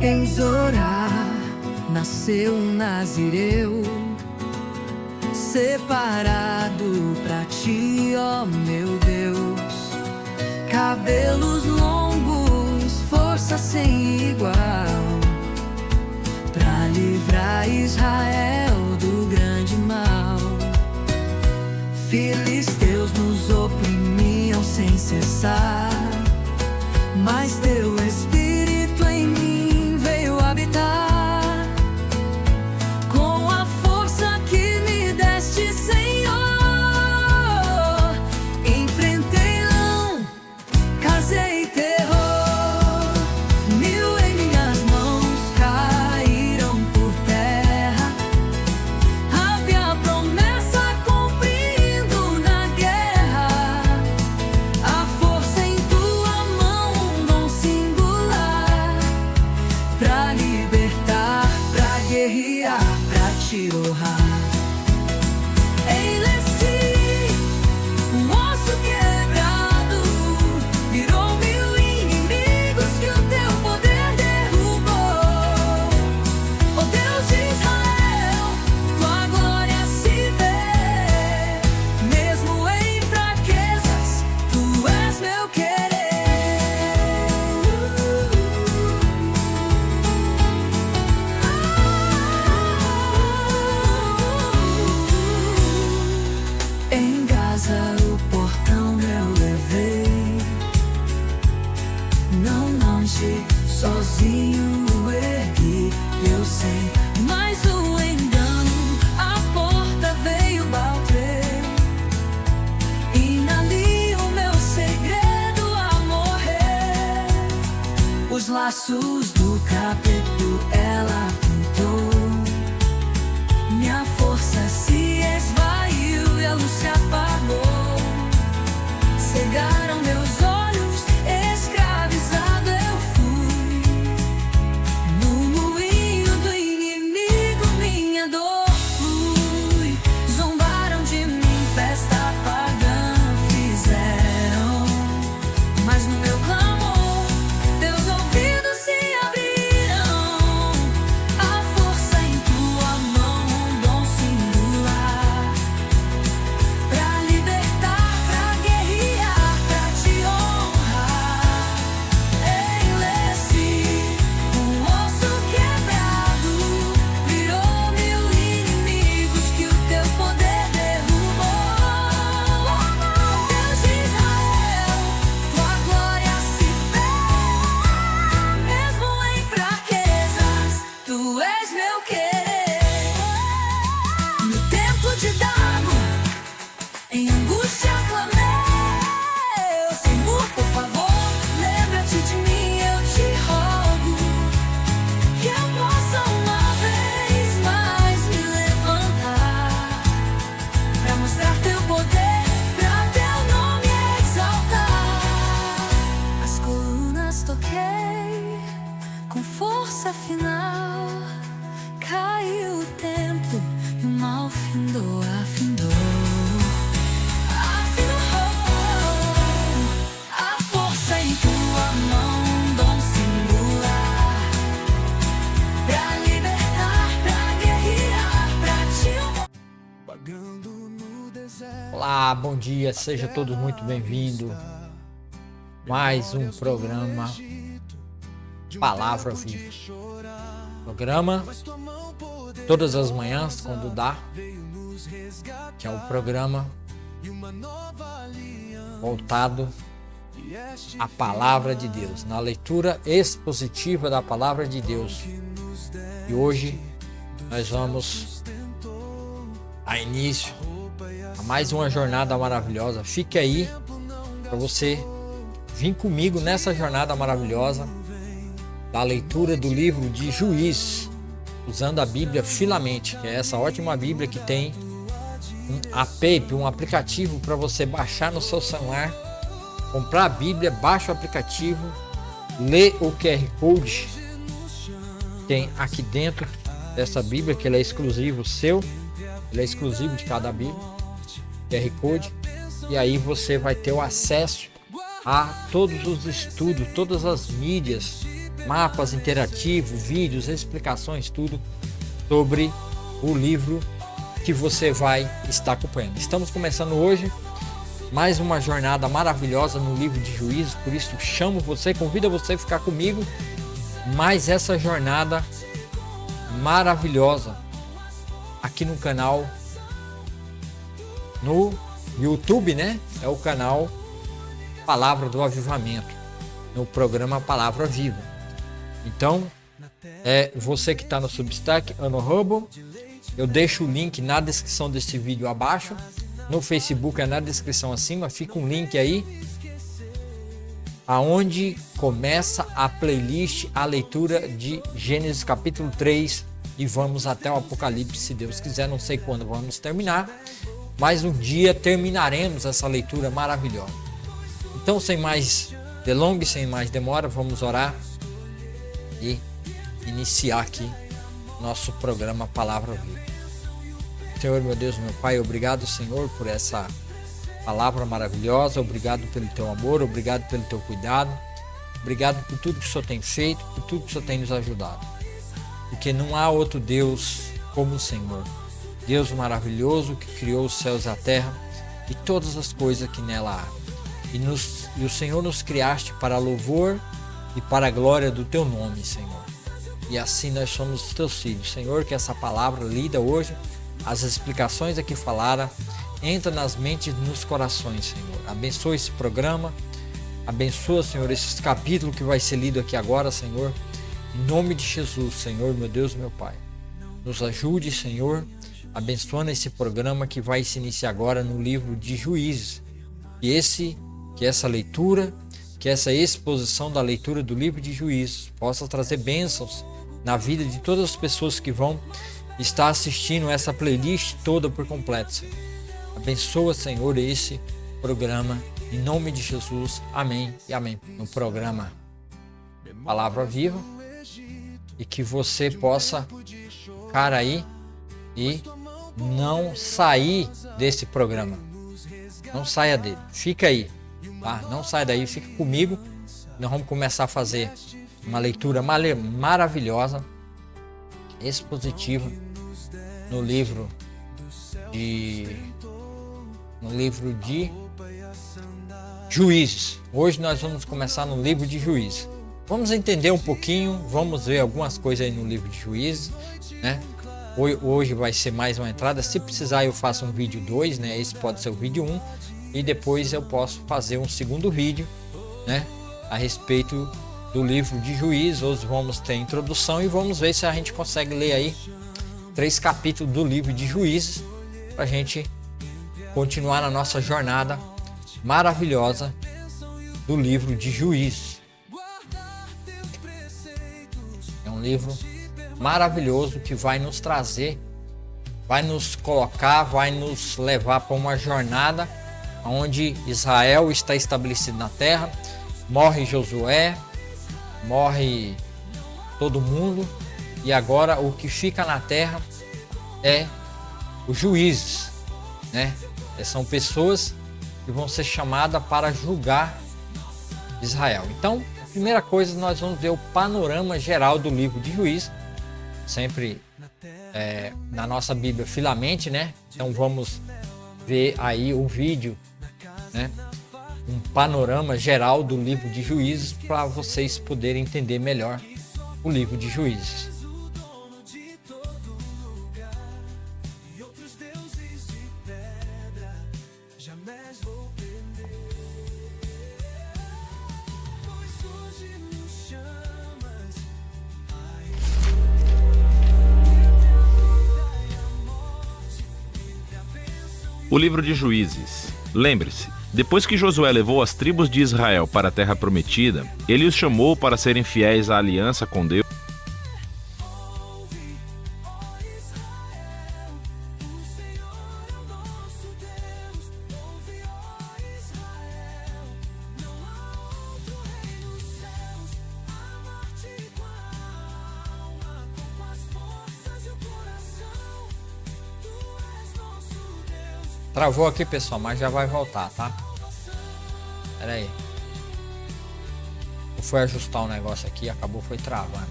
Em Zorá nasceu um nazireu, separado pra ti, ó meu Deus. Cabelos longos, força sem igual, pra livrar Israel do grande mal. Filisteus nos oprimiam sem cessar, mas teu Espírito em mim veio habitar. Com a força que me deste, Senhor, enfrentei leão, casei terror. 1000 em minhas mãos caíram por terra. Habe a promessa cumprindo na guerra. A força em tua mão, um dom singular, pra libertar, pra guerrear, pra te honrar. Enleci um osso quebrado, virou 1000 inimigos que o teu poder derrubou. Ó Deus de Israel, tua glória se vê. Mesmo em fraquezas, tu és meu querer. Em Gaza o portão eu levei, não longe, sozinho ergui, eu sei. Mas o engano, a porta veio bater, e ali o meu segredo a morrer. Os laços do capeta ela pintou, minha força se esvaiu e a luz se apagou. Cegaram meus olhos, escravizado eu fui. No moinho do inimigo minha dor flui. Zombaram de mim, festa pagã fizeram, mas no meu clamor teus ouvidos se abriram. A força em tua mão, um dom singular, pra libertar, pra guerrear, pra te honrar. Enleci um osso quebrado, virou 1000 inimigos que o teu poder derrubou. Deus de Israel, tua glória se vê. Mesmo em fraquezas, tu és meu querer. No templo de Dagon, em angústia clamei, Senhor, por favor, lembra-te de mim, eu te rogo, que eu possa uma vez mais me levantar, pra mostrar teu poder, pra teu nome exaltar. As colunas toquei com força final, caiu o templo e o mal findou, afindou. A força em tua mão, um dom singular, pra libertar, pra guerrear, pra te honrar. Vagando no deserto. Olá, bom dia, seja todos muito bem-vindos. Mais um programa Palavra Viva. Programa todas as manhãs, quando dá, que é um programa voltado à Palavra de Deus, na leitura expositiva da Palavra de Deus. E hoje nós vamos a início a mais uma jornada maravilhosa. Fique aí para você vir comigo nessa jornada maravilhosa da leitura do livro de Juízes, usando a Bíblia Filamente, que é essa ótima Bíblia que tem um app, um aplicativo para você baixar no seu celular, comprar a Bíblia, baixa o aplicativo, lê o QR Code, tem aqui dentro dessa Bíblia, que ele é exclusivo seu, ele é exclusivo de cada Bíblia, QR Code, e aí você vai ter o acesso a todos os estudos, todas as mídias mapas interativos, vídeos, explicações, tudo sobre o livro que você vai estar acompanhando. Estamos começando hoje mais uma jornada maravilhosa no livro de Juízes, por isso chamo você, convido você a ficar comigo mais essa jornada maravilhosa aqui no canal, no YouTube, né? É o canal Palavra do Avivamento, no programa Palavra Viva. Então, você que está no Substack, Ano Hubble, eu deixo o link na descrição desse vídeo abaixo. No Facebook é na descrição acima, fica um link aí aonde começa a playlist, a leitura de Gênesis capítulo 3 e vamos até o Apocalipse, se Deus quiser. Não sei quando vamos terminar, mas um dia terminaremos essa leitura maravilhosa. Então, sem mais delongas, sem mais demora, vamos orar e iniciar aqui nosso programa Palavra Viva. Senhor, meu Deus, meu Pai, obrigado, Senhor, por essa palavra maravilhosa, obrigado pelo teu amor, obrigado pelo teu cuidado, obrigado por tudo que o Senhor tem feito, por tudo que o Senhor tem nos ajudado, porque não há outro Deus como o Senhor, Deus maravilhoso que criou os céus e a terra e todas as coisas que nela há, e o Senhor nos criaste para louvor e para a glória do teu nome, Senhor, e assim nós somos teus filhos, Senhor, que essa palavra lida hoje, as explicações aqui faladas, entra nas mentes e nos corações, Senhor. Abençoa esse programa, abençoa, Senhor, esses capítulos que vai ser lido aqui agora, Senhor. Em nome de Jesus, Senhor, meu Deus, meu Pai. Nos ajude, Senhor, abençoando esse programa que vai se iniciar agora no livro de Juízes. Que essa leitura, que essa exposição da leitura do livro de Juízes possa trazer bênçãos na vida de todas as pessoas que vão estar assistindo essa playlist toda por completo, Senhor. Abençoa, Senhor, esse programa, em nome de Jesus, amém e amém. No programa Palavra Viva, e que você possa ficar aí e não sair desse programa, não saia dele, fica aí, tá? Não saia daí, fica comigo. Nós vamos começar a fazer uma leitura maravilhosa, expositiva, no livro de Juízes. Hoje nós vamos começar no livro de Juízes. Vamos entender um pouquinho, vamos ver algumas coisas aí no livro de Juízes, né? Hoje vai ser mais uma entrada. Se precisar eu faço um vídeo 2, né? Esse pode ser o vídeo 1 e depois eu posso fazer um segundo vídeo, né? A respeito do livro de Juízes. Hoje vamos ter introdução e vamos ver se a gente consegue ler aí 3 capítulos do livro de Juízes para a gente continuar na nossa jornada maravilhosa do livro de Juízes. É um livro maravilhoso que vai nos trazer, vai nos colocar, vai nos levar para uma jornada onde Israel está estabelecido na terra, morre Josué, morre todo mundo, e agora o que fica na terra é os juízes, né? São pessoas que vão ser chamadas para julgar Israel. Então, a primeira coisa, nós vamos ver o panorama geral do livro de Juízes, sempre na nossa Bíblia Filamente, né? Então vamos ver aí o vídeo, né? Um panorama geral do livro de Juízes para vocês poderem entender melhor o livro de Juízes. O livro de Juízes. Lembre-se, depois que Josué levou as tribos de Israel para a terra prometida, ele os chamou para serem fiéis à aliança com Deus. Travou aqui, pessoal, mas já vai voltar, tá? Pera aí. Vou fui ajustar o negócio aqui e acabou foi travando.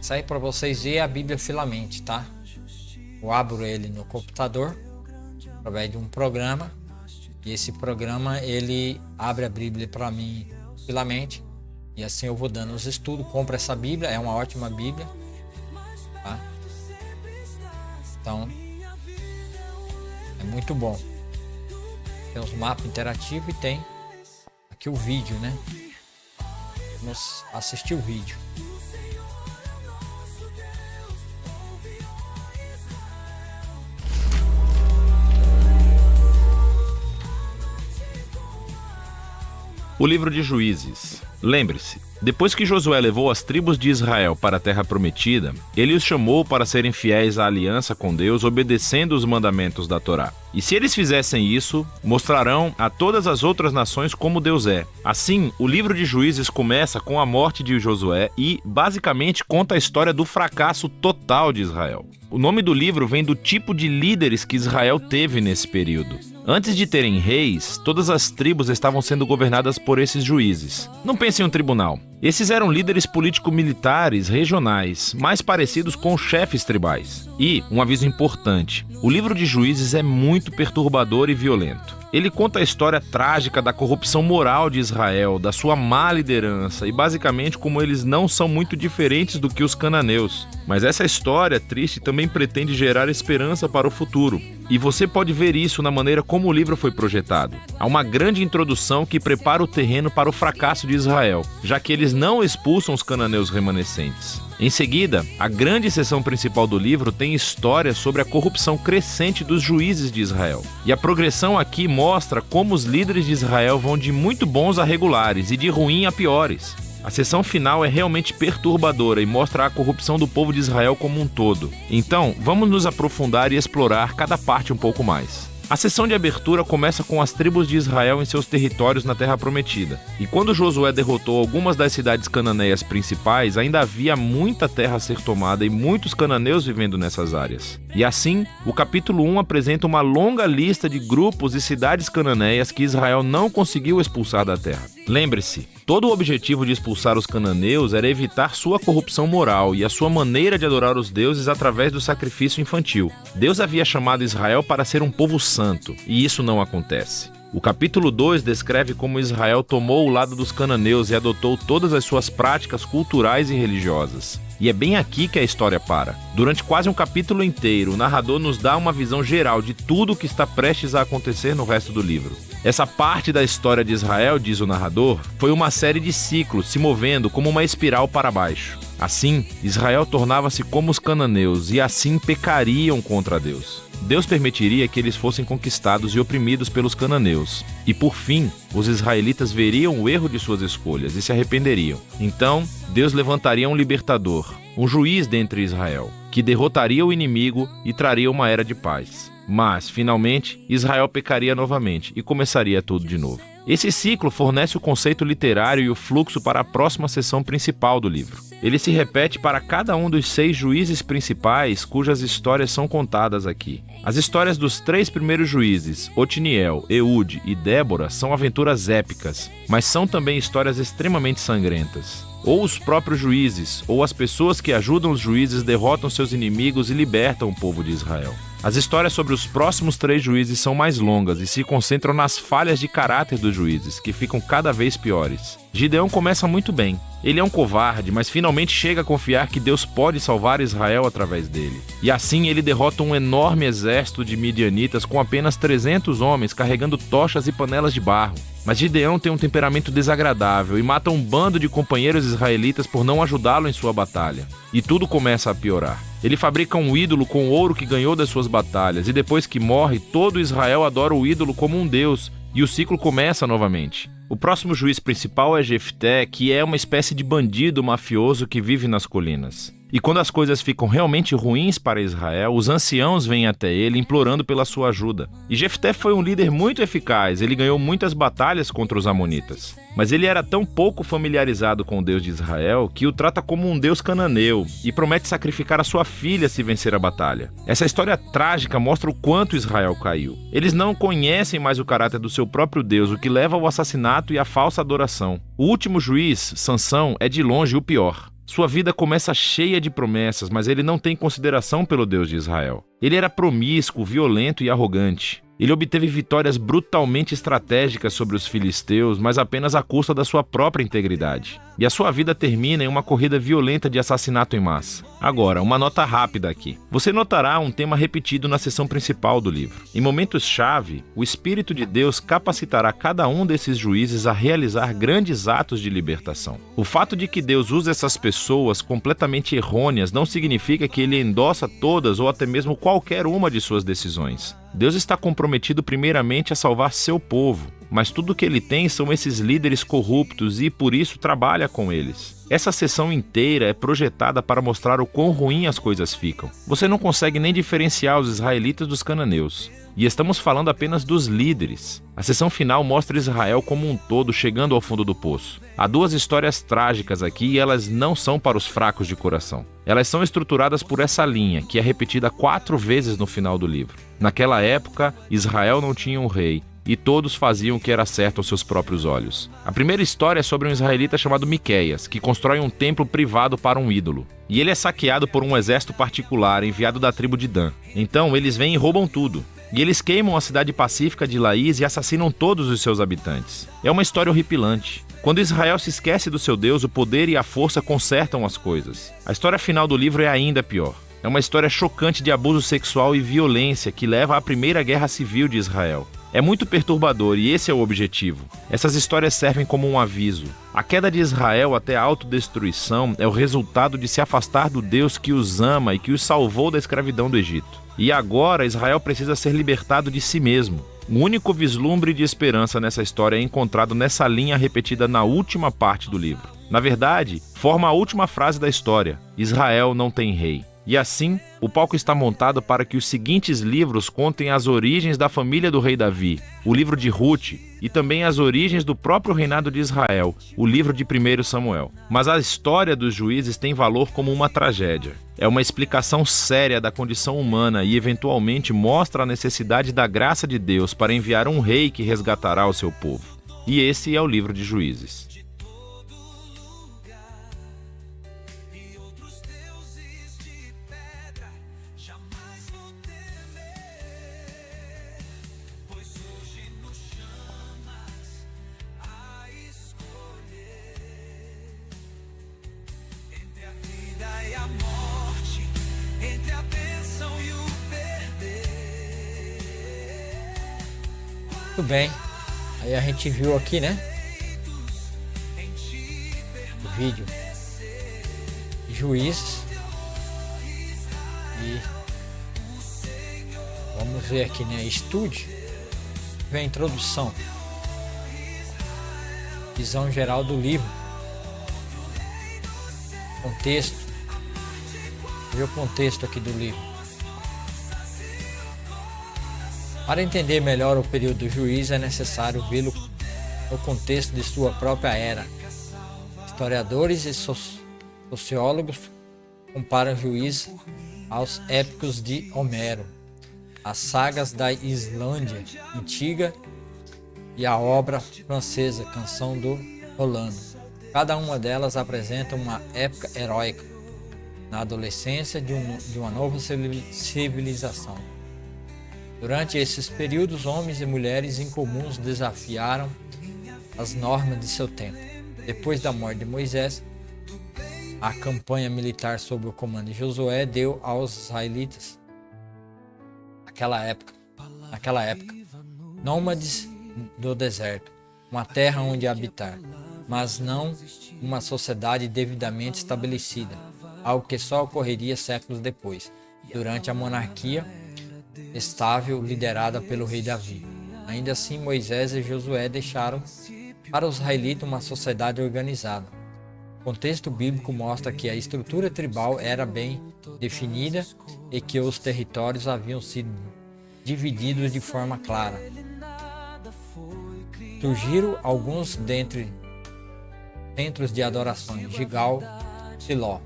Isso aí para vocês verem a Bíblia Filamente, tá? Eu abro ele no computador através de um programa e esse programa ele abre a Bíblia para mim Filamente e assim eu vou dando os estudos. Compro essa Bíblia, é uma ótima Bíblia, tá? Então é muito bom. Tem os mapas interativos e tem aqui o vídeo, né? Vamos assistir o vídeo. O livro de Juízes. Lembre-se, depois que Josué levou as tribos de Israel para a terra prometida, ele os chamou para serem fiéis à aliança com Deus, obedecendo os mandamentos da Torá. E se eles fizessem isso, mostrarão a todas as outras nações como Deus é. Assim, o livro de Juízes começa com a morte de Josué e, basicamente, conta a história do fracasso total de Israel. O nome do livro vem do tipo de líderes que Israel teve nesse período. Antes de terem reis, todas as tribos estavam sendo governadas por esses juízes. Não pense em um tribunal. Esses eram líderes político-militares regionais, mais parecidos com chefes tribais. E, um aviso importante, o livro de Juízes é muito perturbador e violento. Ele conta a história trágica da corrupção moral de Israel, da sua má liderança e basicamente como eles não são muito diferentes do que os cananeus. Mas essa história triste também pretende gerar esperança para o futuro. E você pode ver isso na maneira como o livro foi projetado. Há uma grande introdução que prepara o terreno para o fracasso de Israel, já que eles não expulsam os cananeus remanescentes. Em seguida, a grande seção principal do livro tem histórias sobre a corrupção crescente dos juízes de Israel. E a progressão aqui mostra como os líderes de Israel vão de muito bons a regulares e de ruim a piores. A seção final é realmente perturbadora e mostra a corrupção do povo de Israel como um todo. Então, vamos nos aprofundar e explorar cada parte um pouco mais. A sessão de abertura começa com as tribos de Israel em seus territórios na Terra Prometida. E quando Josué derrotou algumas das cidades cananeias principais, ainda havia muita terra a ser tomada e muitos cananeus vivendo nessas áreas. E assim, o capítulo 1 apresenta uma longa lista de grupos e cidades cananeias que Israel não conseguiu expulsar da terra. Lembre-se, todo o objetivo de expulsar os cananeus era evitar sua corrupção moral e a sua maneira de adorar os deuses através do sacrifício infantil. Deus havia chamado Israel para ser um povo santo, e isso não acontece. O capítulo 2 descreve como Israel tomou o lado dos cananeus e adotou todas as suas práticas culturais e religiosas. E é bem aqui que a história para. Durante quase um capítulo inteiro, o narrador nos dá uma visão geral de tudo o que está prestes a acontecer no resto do livro. Essa parte da história de Israel, diz o narrador, foi uma série de ciclos se movendo como uma espiral para baixo. Assim, Israel tornava-se como os cananeus e assim pecariam contra Deus. Deus permitiria que eles fossem conquistados e oprimidos pelos cananeus. E por fim, os israelitas veriam o erro de suas escolhas e se arrependeriam. Então, Deus levantaria um libertador, um juiz dentre Israel, que derrotaria o inimigo e traria uma era de paz. Mas, finalmente, Israel pecaria novamente e começaria tudo de novo. Esse ciclo fornece o conceito literário e o fluxo para a próxima seção principal do livro. Ele se repete para cada um dos 6 juízes principais cujas histórias são contadas aqui. As histórias dos 3 primeiros juízes, Otniel, Eude e Débora, são aventuras épicas, mas são também histórias extremamente sangrentas. Ou os próprios juízes, ou as pessoas que ajudam os juízes derrotam seus inimigos e libertam o povo de Israel. As histórias sobre os próximos 3 juízes são mais longas e se concentram nas falhas de caráter dos juízes, que ficam cada vez piores. Gideão começa muito bem. Ele é um covarde, mas finalmente chega a confiar que Deus pode salvar Israel através dele. E assim ele derrota um enorme exército de midianitas com apenas 300 homens carregando tochas e panelas de barro. Mas Gideão tem um temperamento desagradável e mata um bando de companheiros israelitas por não ajudá-lo em sua batalha. E tudo começa a piorar. Ele fabrica um ídolo com o ouro que ganhou das suas batalhas, e depois que morre, todo Israel adora o ídolo como um deus, e o ciclo começa novamente. O próximo juiz principal é Jefté, que é uma espécie de bandido mafioso que vive nas colinas. E quando as coisas ficam realmente ruins para Israel, os anciãos vêm até ele implorando pela sua ajuda. E Jefté foi um líder muito eficaz, ele ganhou muitas batalhas contra os amonitas. Mas ele era tão pouco familiarizado com o Deus de Israel que o trata como um Deus cananeu e promete sacrificar a sua filha se vencer a batalha. Essa história trágica mostra o quanto Israel caiu. Eles não conhecem mais o caráter do seu próprio Deus, o que leva ao assassinato e à falsa adoração. O último juiz, Sansão, é de longe o pior. Sua vida começa cheia de promessas, mas ele não tem consideração pelo Deus de Israel. Ele era promíscuo, violento e arrogante. Ele obteve vitórias brutalmente estratégicas sobre os filisteus, mas apenas à custa da sua própria integridade. E a sua vida termina em uma corrida violenta de assassinato em massa. Agora, uma nota rápida aqui. Você notará um tema repetido na seção principal do livro. Em momentos-chave, o Espírito de Deus capacitará cada um desses juízes a realizar grandes atos de libertação. O fato de que Deus usa essas pessoas completamente errôneas não significa que ele endossa todas ou até mesmo qualquer uma de suas decisões. Deus está comprometido primeiramente a salvar seu povo, mas tudo o que ele tem são esses líderes corruptos e por isso trabalha com eles. Essa sessão inteira é projetada para mostrar o quão ruim as coisas ficam. Você não consegue nem diferenciar os israelitas dos cananeus. E estamos falando apenas dos líderes. A sessão final mostra Israel como um todo chegando ao fundo do poço. Há duas histórias trágicas aqui e elas não são para os fracos de coração. Elas são estruturadas por essa linha, que é repetida 4 vezes no final do livro. Naquela época, Israel não tinha um rei, e todos faziam o que era certo aos seus próprios olhos. A primeira história é sobre um israelita chamado Miqueias, que constrói um templo privado para um ídolo. E ele é saqueado por um exército particular enviado da tribo de Dan. Então eles vêm e roubam tudo. E eles queimam a cidade pacífica de Laís e assassinam todos os seus habitantes. É uma história horripilante. Quando Israel se esquece do seu Deus, o poder e a força consertam as coisas. A história final do livro é ainda pior. É uma história chocante de abuso sexual e violência que leva à primeira guerra civil de Israel. É muito perturbador e esse é o objetivo. Essas histórias servem como um aviso. A queda de Israel até a autodestruição é o resultado de se afastar do Deus que os ama e que os salvou da escravidão do Egito. E agora Israel precisa ser libertado de si mesmo. O único vislumbre de esperança nessa história é encontrado nessa linha repetida na última parte do livro. Na verdade, forma a última frase da história: Israel não tem rei. E assim, o palco está montado para que os seguintes livros contem as origens da família do rei Davi, o livro de Ruth, e também as origens do próprio reinado de Israel, o livro de 1 Samuel. Mas a história dos juízes tem valor como uma tragédia. É uma explicação séria da condição humana e, eventualmente, mostra a necessidade da graça de Deus para enviar um rei que resgatará o seu povo. E esse é o livro de Juízes. Muito bem, aí a gente viu aqui, né, o vídeo de Juízes e vamos ver aqui, né, estude, vem a introdução, visão geral do livro, contexto, ver o contexto aqui do livro. Para entender melhor o período do juiz, é necessário vê-lo no contexto de sua própria era. Historiadores e sociólogos comparam Juízes aos épicos de Homero, as sagas da Islândia Antiga e a obra francesa Canção do Rolando. Cada uma delas apresenta uma época heróica na adolescência de uma nova civilização. Durante esses períodos, homens e mulheres incomuns desafiaram as normas de seu tempo. Depois da morte de Moisés, a campanha militar sob o comando de Josué deu aos israelitas, naquela época, nômades do deserto, uma terra onde habitar, mas não uma sociedade devidamente estabelecida, algo que só ocorreria séculos depois, durante a monarquia estável liderada pelo rei Davi. Ainda assim, Moisés e Josué deixaram para os israelitas uma sociedade organizada. O contexto bíblico mostra que a estrutura tribal era bem definida e que os territórios haviam sido divididos de forma clara. Surgiram alguns dentre centros de adorações, Gigal, Siló,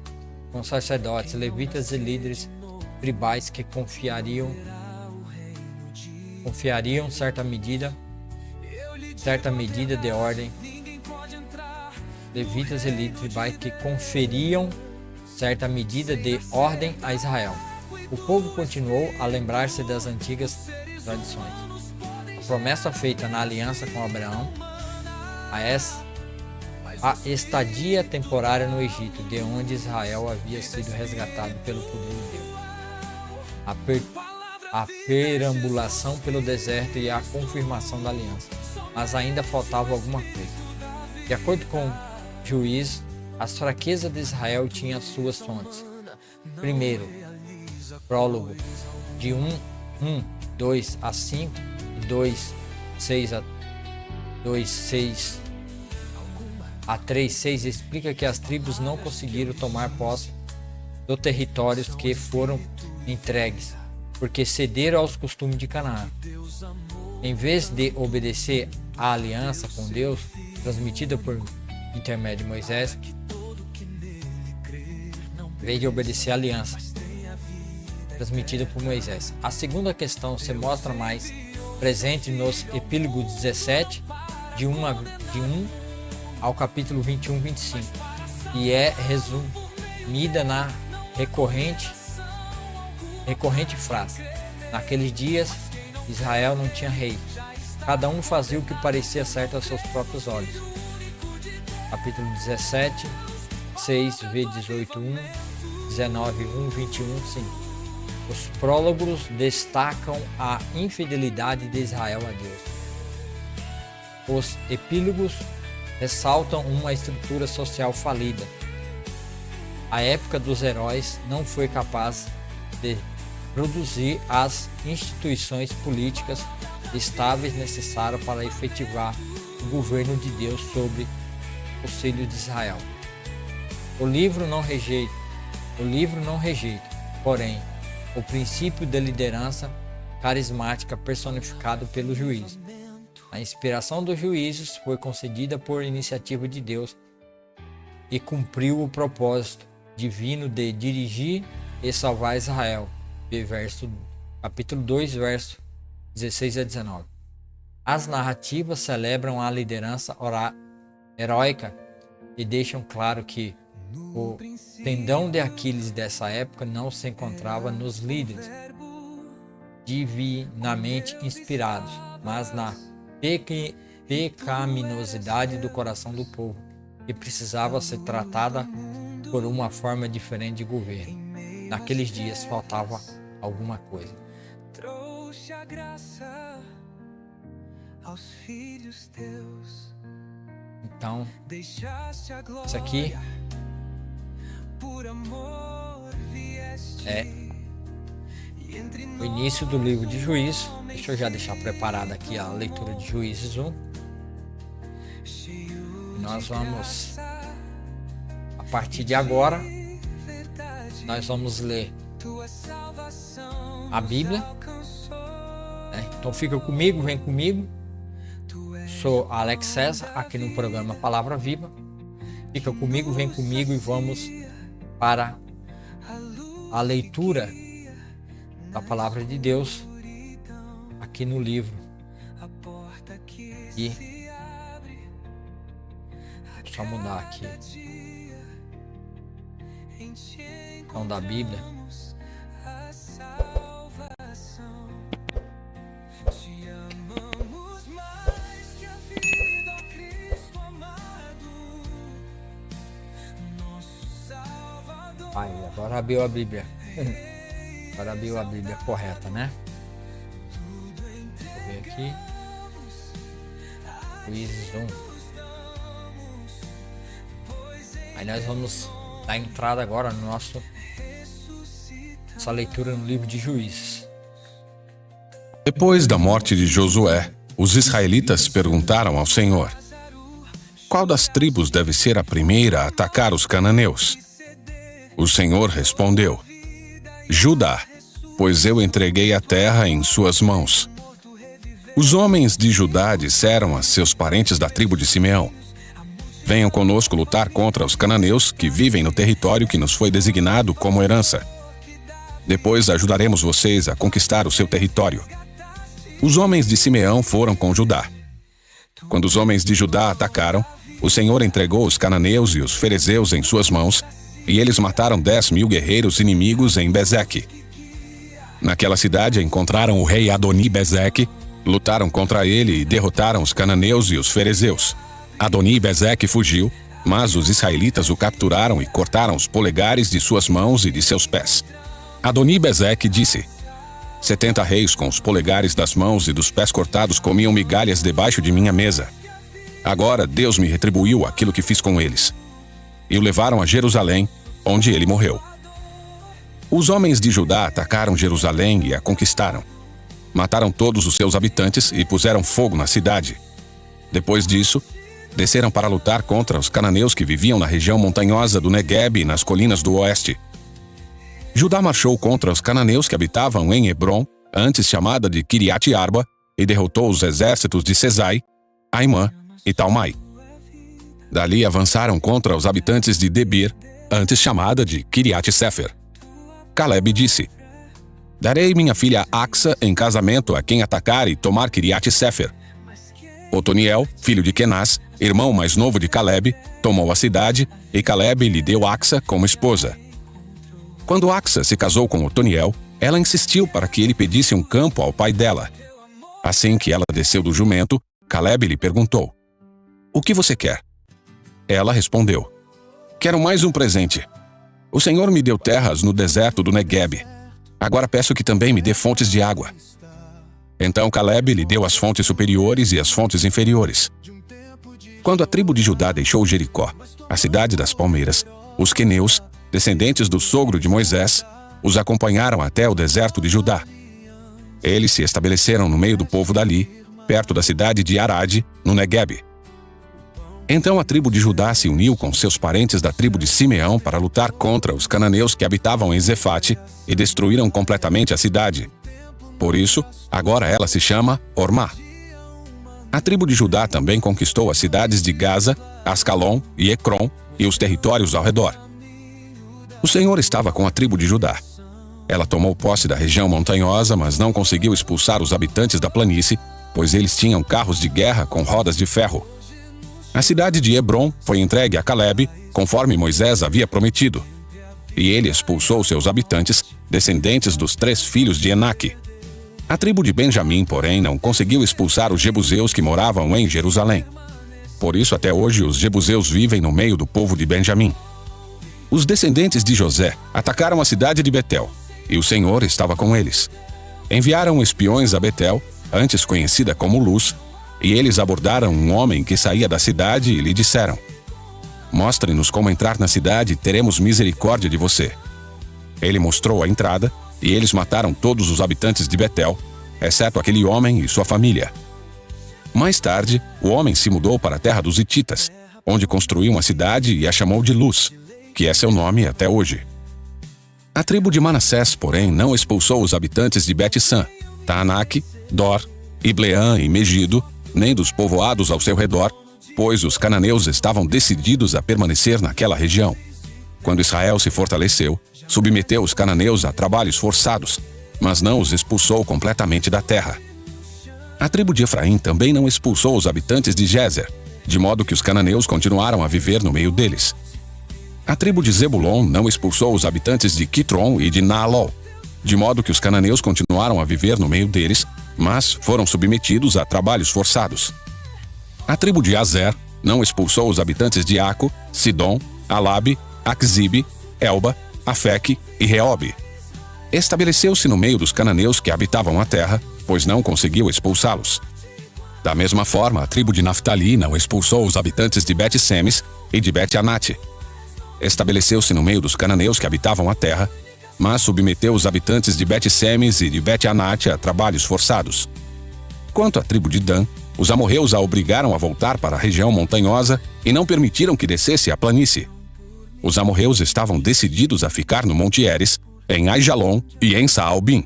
com sacerdotes, levitas e líderes tribais que confiariam certa medida de ordem. Levitas e líderes tribais que conferiam certa medida de ordem a Israel. O povo continuou a lembrar-se das antigas tradições. A promessa feita na aliança com Abraão, a estadia temporária no Egito, de onde Israel havia sido resgatado pelo poder de Deus, a perambulação pelo deserto e a confirmação da aliança. Mas ainda faltava alguma coisa. De acordo com Juízes, as fraquezas de Israel tinham suas fontes. Primeiro, prólogo de 2 a 5 e 2:6 a 3:6 explica que as tribos não conseguiram tomar posse dos territórios que foram entregues, porque cederam aos costumes de Canaã. Em vez de obedecer à aliança com Deus, transmitida por intermédio de Moisés, A segunda questão se mostra mais presente nos epílogos 17, de 1 ao capítulo 21, 25, e é resumida na recorrente frase: naqueles dias Israel não tinha rei, cada um fazia o que parecia certo aos seus próprios olhos. Capítulo 17, 6, v 18, 1, 19, 1, 21, 5. Os prólogos destacam a infidelidade de Israel a Deus. Os epílogos ressaltam uma estrutura social falida. A época dos heróis não foi capaz de produzir as instituições políticas estáveis necessárias para efetivar o governo de Deus sobre os filhos de Israel. O livro não rejeita, porém, o princípio da liderança carismática personificado pelo juiz. A inspiração dos juízes foi concedida por iniciativa de Deus e cumpriu o propósito divino de dirigir e salvar Israel. Capítulo 2, verso 16 a 19. As narrativas celebram a liderança heróica e deixam claro que o tendão de Aquiles dessa época não se encontrava nos líderes divinamente inspirados, mas na pecaminosidade do coração do povo, que precisava ser tratada por uma forma diferente de governo. Naqueles dias faltava alguma coisa. Trouxe a graça aos filhos teus. Então, isso aqui é o início do livro de Juízes. Deixa eu já deixar preparada aqui a leitura de Juízes 1. Nós vamos, a partir de agora, nós vamos ler a Bíblia. Então fica comigo, vem comigo. Sou Alex César, aqui no programa Palavra Viva. Fica comigo, vem comigo e vamos para a leitura da Palavra de Deus aqui no livro. E só mudar aqui então da Bíblia. Agora abriu a Bíblia. Agora abriu a Bíblia correta, né? Deixa eu ver aqui. Juízes 1. Aí nós vamos dar entrada agora no nossa leitura no livro de Juízes. Depois da morte de Josué, os israelitas perguntaram ao Senhor: qual das tribos deve ser a primeira a atacar os cananeus? O Senhor respondeu: Judá, pois eu entreguei a terra em suas mãos. Os homens de Judá disseram a seus parentes da tribo de Simeão: Venham conosco lutar contra os cananeus que vivem no território que nos foi designado como herança. Depois ajudaremos vocês a conquistar o seu território. Os homens de Simeão foram com Judá. Quando os homens de Judá atacaram, o Senhor entregou os cananeus e os ferezeus em suas mãos, e eles mataram 10.000 guerreiros inimigos em Bezeque. Naquela cidade encontraram o rei Adoni-Bezeque, lutaram contra ele e derrotaram os cananeus e os ferezeus. Adoni-Bezeque fugiu, mas os israelitas o capturaram e cortaram os polegares de suas mãos e de seus pés. Adoni-Bezeque disse: 70 reis com os polegares das mãos e dos pés cortados comiam migalhas debaixo de minha mesa. Agora Deus me retribuiu aquilo que fiz com eles. E o levaram a Jerusalém, onde ele morreu. Os homens de Judá atacaram Jerusalém e a conquistaram. Mataram todos os seus habitantes e puseram fogo na cidade. Depois disso, desceram para lutar contra os cananeus que viviam na região montanhosa do Neguebe e nas colinas do oeste. Judá marchou contra os cananeus que habitavam em Hebrom, antes chamada de Kiriat-Arba, e derrotou os exércitos de Sesai, Aimã e Talmai. Dali avançaram contra os habitantes de Debir, antes chamada de Kiriat-Sefer. Calebe disse: Darei minha filha Axa em casamento a quem atacar e tomar Kiriat-Sefer. Otoniel, filho de Kenaz, irmão mais novo de Calebe, tomou a cidade, e Calebe lhe deu Axa como esposa. Quando Axa se casou com Otoniel, ela insistiu para que ele pedisse um campo ao pai dela. Assim que ela desceu do jumento, Calebe lhe perguntou: O que você quer? Ela respondeu: Quero mais um presente. O Senhor me deu terras no deserto do Neguebe. Agora peço que também me dê fontes de água. Então Calebe lhe deu as fontes superiores e as fontes inferiores. Quando a tribo de Judá deixou Jericó, a cidade das palmeiras, os queneus, descendentes do sogro de Moisés, os acompanharam até o deserto de Judá. Eles se estabeleceram no meio do povo dali, perto da cidade de Arade, no Neguebe. Então a tribo de Judá se uniu com seus parentes da tribo de Simeão para lutar contra os cananeus que habitavam em Zefate e destruíram completamente a cidade. Por isso, agora ela se chama Ormá. A tribo de Judá também conquistou as cidades de Gaza, Ascalon e Ecrom e os territórios ao redor. O Senhor estava com a tribo de Judá. Ela tomou posse da região montanhosa, mas não conseguiu expulsar os habitantes da planície, pois eles tinham carros de guerra com rodas de ferro. A cidade de Hebrom foi entregue a Calebe, conforme Moisés havia prometido. E ele expulsou seus habitantes, descendentes dos 3 filhos de Enaque. A tribo de Benjamim, porém, não conseguiu expulsar os jebuseus que moravam em Jerusalém. Por isso, até hoje, os jebuseus vivem no meio do povo de Benjamim. Os descendentes de José atacaram a cidade de Betel, e o Senhor estava com eles. Enviaram espiões a Betel, antes conhecida como Luz, e eles abordaram um homem que saía da cidade e lhe disseram: Mostre-nos como entrar na cidade e teremos misericórdia de você. Ele mostrou a entrada, e eles mataram todos os habitantes de Betel, exceto aquele homem e sua família. Mais tarde, o homem se mudou para a terra dos Hititas, onde construiu uma cidade e a chamou de Luz, que é seu nome até hoje. A tribo de Manassés, porém, não expulsou os habitantes de Bet-San, Taanaque, Dor, Ibleã e Megido, nem dos povoados ao seu redor, pois os cananeus estavam decididos a permanecer naquela região. Quando Israel se fortaleceu, submeteu os cananeus a trabalhos forçados, mas não os expulsou completamente da terra. A tribo de Efraim também não expulsou os habitantes de Gézer, de modo que os cananeus continuaram a viver no meio deles. A tribo de Zebulon não expulsou os habitantes de Quitron e de Naalol, de modo que os cananeus continuaram a viver no meio deles, mas foram submetidos a trabalhos forçados. A tribo de Azer não expulsou os habitantes de Aco, Sidom, Alabe, Axibe, Elba, Afeque e Reobe. Estabeleceu-se no meio dos cananeus que habitavam a terra, pois não conseguiu expulsá-los. Da mesma forma, a tribo de Naftali não expulsou os habitantes de Bet-Semes e de Bet-Anate. Estabeleceu-se no meio dos cananeus que habitavam a terra, mas submeteu os habitantes de Bet-Semes e de Bet-Anate a trabalhos forçados. Quanto à tribo de Dan, Os amorreus a obrigaram a voltar para a região montanhosa e não permitiram que descesse a planície. Os amorreus estavam decididos a ficar no Monte Heres, em Aijalon e em Saalbim.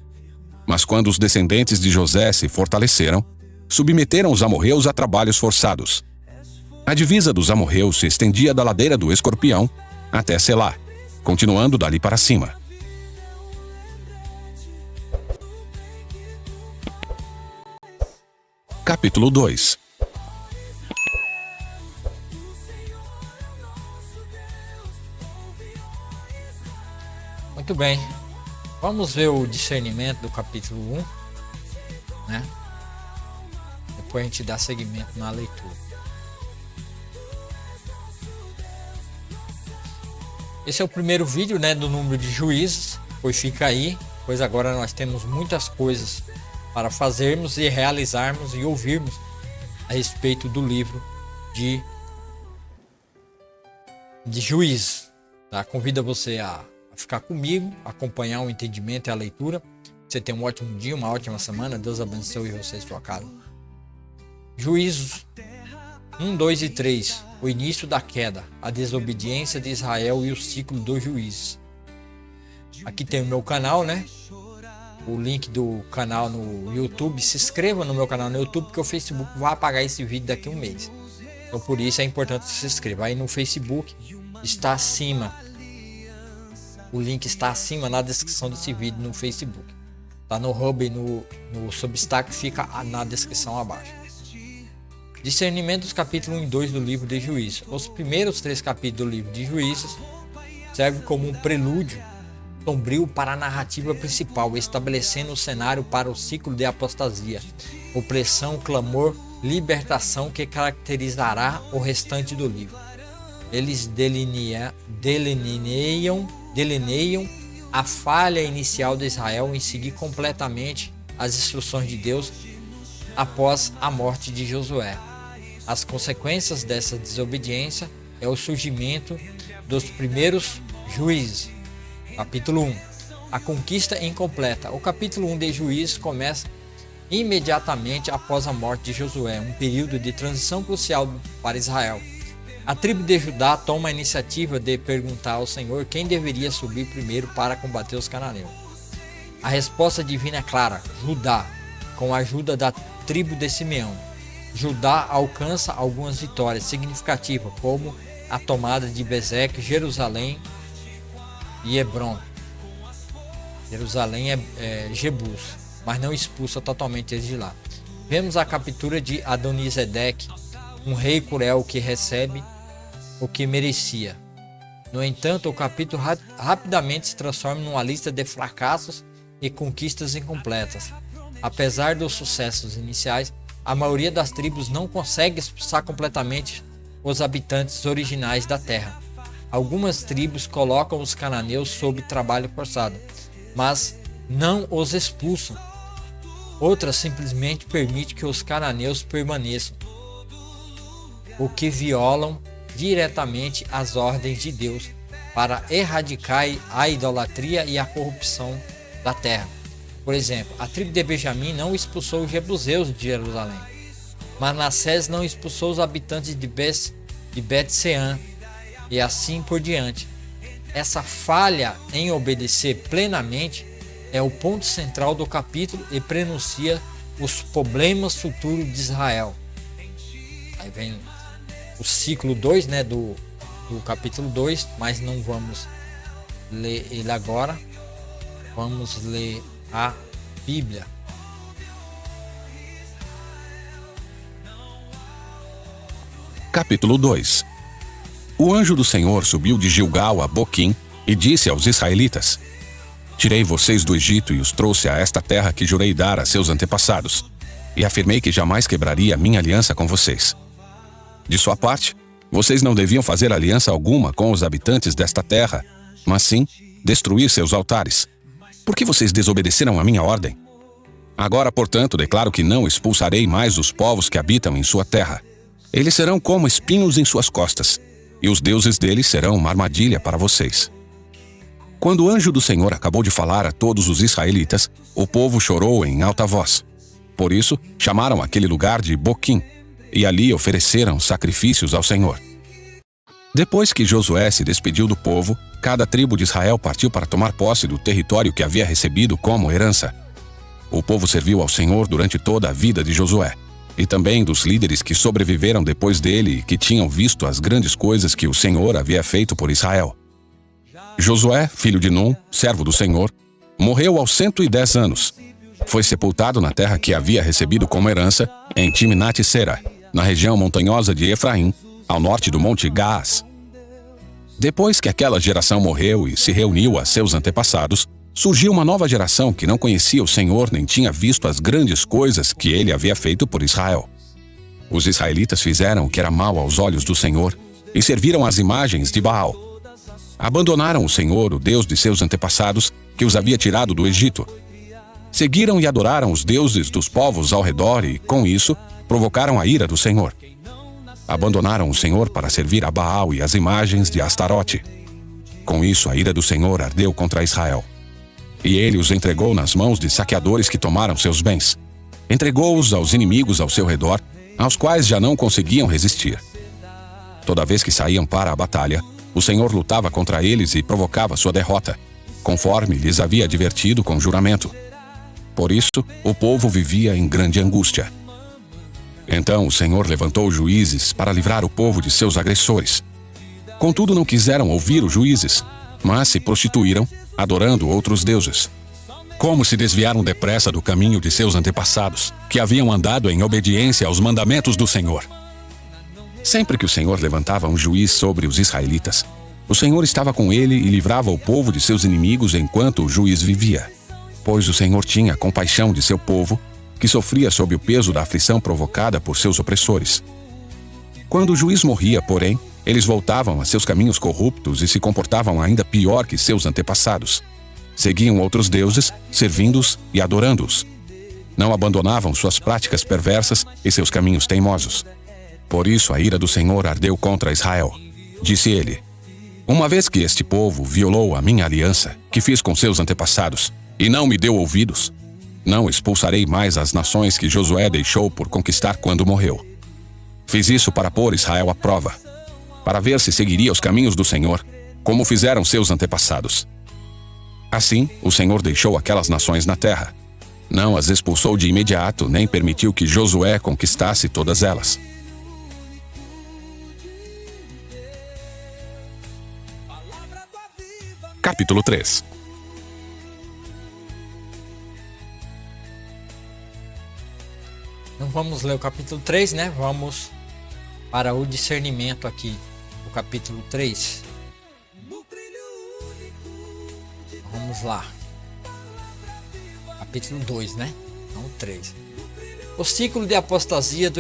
Mas quando os descendentes de José se fortaleceram, submeteram os amorreus a trabalhos forçados. A divisa dos amorreus se estendia da ladeira do Escorpião até Selá, continuando dali para cima. Capítulo 2. Muito bem. Vamos ver o discernimento do capítulo 1, né? Depois a gente dá seguimento na leitura. Esse é o primeiro vídeo, né, do número de juízes, pois fica aí, pois agora nós temos muitas coisas para fazermos e realizarmos e ouvirmos a respeito do livro de Juízes. Tá? Convido você a ficar comigo, acompanhar o entendimento e a leitura. Você tem um ótimo dia, uma ótima semana. Deus abençoe você e sua casa. Juízos 1, 2 e 3. O início da queda, a desobediência de Israel e o ciclo dos juízes. Aqui tem o meu canal, né? O link do canal no YouTube. Se inscreva no meu canal no YouTube, porque o Facebook vai apagar esse vídeo daqui a um mês. Então por isso é importante que se inscreva. Aí no Facebook está acima. O link está acima na descrição desse vídeo no Facebook. Tá no Hub e no Substack, fica na descrição abaixo. Discernimento dos capítulos 1 e 2 do livro de Juízes. Os primeiros 3 capítulos do livro de Juízes servem como um prelúdio sombrio para a narrativa principal, estabelecendo o cenário para o ciclo de apostasia, opressão, clamor, libertação que caracterizará o restante do livro. Eles delineiam a falha inicial de Israel em seguir completamente as instruções de Deus após a morte de Josué. As consequências dessa desobediência é o surgimento dos primeiros juízes. Capítulo 1. A conquista incompleta. O capítulo 1 de Juízes começa imediatamente após a morte de Josué, um período de transição crucial para Israel. A tribo de Judá toma a iniciativa de perguntar ao Senhor quem deveria subir primeiro para combater os cananeus. A resposta divina é clara: Judá, com a ajuda da tribo de Simeão. Judá alcança algumas vitórias significativas, como a tomada de Bezeque, Jerusalém e Hebron. Jerusalém é Jebus, mas não expulsa totalmente eles de lá. Vemos a captura de Adonisedeque, um rei cruel que recebe o que merecia. No entanto, o capítulo rapidamente se transforma numa lista de fracassos e conquistas incompletas. Apesar dos sucessos iniciais, a maioria das tribos não consegue expulsar completamente os habitantes originais da terra. Algumas tribos colocam os cananeus sob trabalho forçado, mas não os expulsam. Outras simplesmente permitem que os cananeus permaneçam, o que violam diretamente as ordens de Deus para erradicar a idolatria e a corrupção da terra. Por exemplo, a tribo de Benjamim não expulsou os jebuseus de Jerusalém. Manassés não expulsou os habitantes de Bet-Sean e assim por diante. Essa falha em obedecer plenamente é o ponto central do capítulo e prenuncia os problemas futuros de Israel. Aí vem o ciclo 2, né, do capítulo 2, mas não vamos ler ele agora. Vamos ler a Bíblia. Capítulo 2. O anjo do Senhor subiu de Gilgal a Boquim e disse aos israelitas: Tirei vocês do Egito e os trouxe a esta terra que jurei dar a seus antepassados, e afirmei que jamais quebraria a minha aliança com vocês. De sua parte, vocês não deviam fazer aliança alguma com os habitantes desta terra, mas sim destruir seus altares. Por que vocês desobedeceram a minha ordem? Agora, portanto, declaro que não expulsarei mais os povos que habitam em sua terra. Eles serão como espinhos em suas costas, e os deuses deles serão uma armadilha para vocês. Quando o anjo do Senhor acabou de falar a todos os israelitas, o povo chorou em alta voz. Por isso, chamaram aquele lugar de Boquim, e ali ofereceram sacrifícios ao Senhor. Depois que Josué se despediu do povo, cada tribo de Israel partiu para tomar posse do território que havia recebido como herança. O povo serviu ao Senhor durante toda a vida de Josué, e também dos líderes que sobreviveram depois dele e que tinham visto as grandes coisas que o Senhor havia feito por Israel. Josué, filho de Num, servo do Senhor, morreu aos 110 anos. Foi sepultado na terra que havia recebido como herança, em Timnat-Sera, na região montanhosa de Efraim, ao norte do Monte Gaás. Depois que aquela geração morreu e se reuniu a seus antepassados, surgiu uma nova geração que não conhecia o Senhor nem tinha visto as grandes coisas que ele havia feito por Israel. Os israelitas fizeram o que era mal aos olhos do Senhor e serviram às imagens de Baal. Abandonaram o Senhor, o Deus de seus antepassados, que os havia tirado do Egito. Seguiram e adoraram os deuses dos povos ao redor e, com isso, provocaram a ira do Senhor. Abandonaram o Senhor para servir a Baal e as imagens de Astarote. Com isso, a ira do Senhor ardeu contra Israel. E ele os entregou nas mãos de saqueadores que tomaram seus bens. Entregou-os aos inimigos ao seu redor, aos quais já não conseguiam resistir. Toda vez que saíam para a batalha, o Senhor lutava contra eles e provocava sua derrota, conforme lhes havia advertido com juramento. Por isso, o povo vivia em grande angústia. Então o Senhor levantou juízes para livrar o povo de seus agressores. Contudo, não quiseram ouvir os juízes, mas se prostituíram, adorando outros deuses. Como se desviaram depressa do caminho de seus antepassados, que haviam andado em obediência aos mandamentos do Senhor. Sempre que o Senhor levantava um juiz sobre os israelitas, o Senhor estava com ele e livrava o povo de seus inimigos enquanto o juiz vivia. Pois o Senhor tinha compaixão de seu povo, que sofria sob o peso da aflição provocada por seus opressores. Quando o juiz morria, porém, eles voltavam a seus caminhos corruptos e se comportavam ainda pior que seus antepassados. Seguiam outros deuses, servindo-os e adorando-os. Não abandonavam suas práticas perversas e seus caminhos teimosos. Por isso a ira do Senhor ardeu contra Israel. Disse ele: uma vez que este povo violou a minha aliança, que fiz com seus antepassados, e não me deu ouvidos, não expulsarei mais as nações que Josué deixou por conquistar quando morreu. Fiz isso para pôr Israel à prova, para ver se seguiria os caminhos do Senhor, como fizeram seus antepassados. Assim, o Senhor deixou aquelas nações na terra. Não as expulsou de imediato, nem permitiu que Josué conquistasse todas elas. Capítulo 3. Então vamos ler o capítulo 3, né? Vamos para o discernimento aqui, o capítulo 3. Vamos lá. Capítulo 2, né? Não 3. O ciclo de apostasia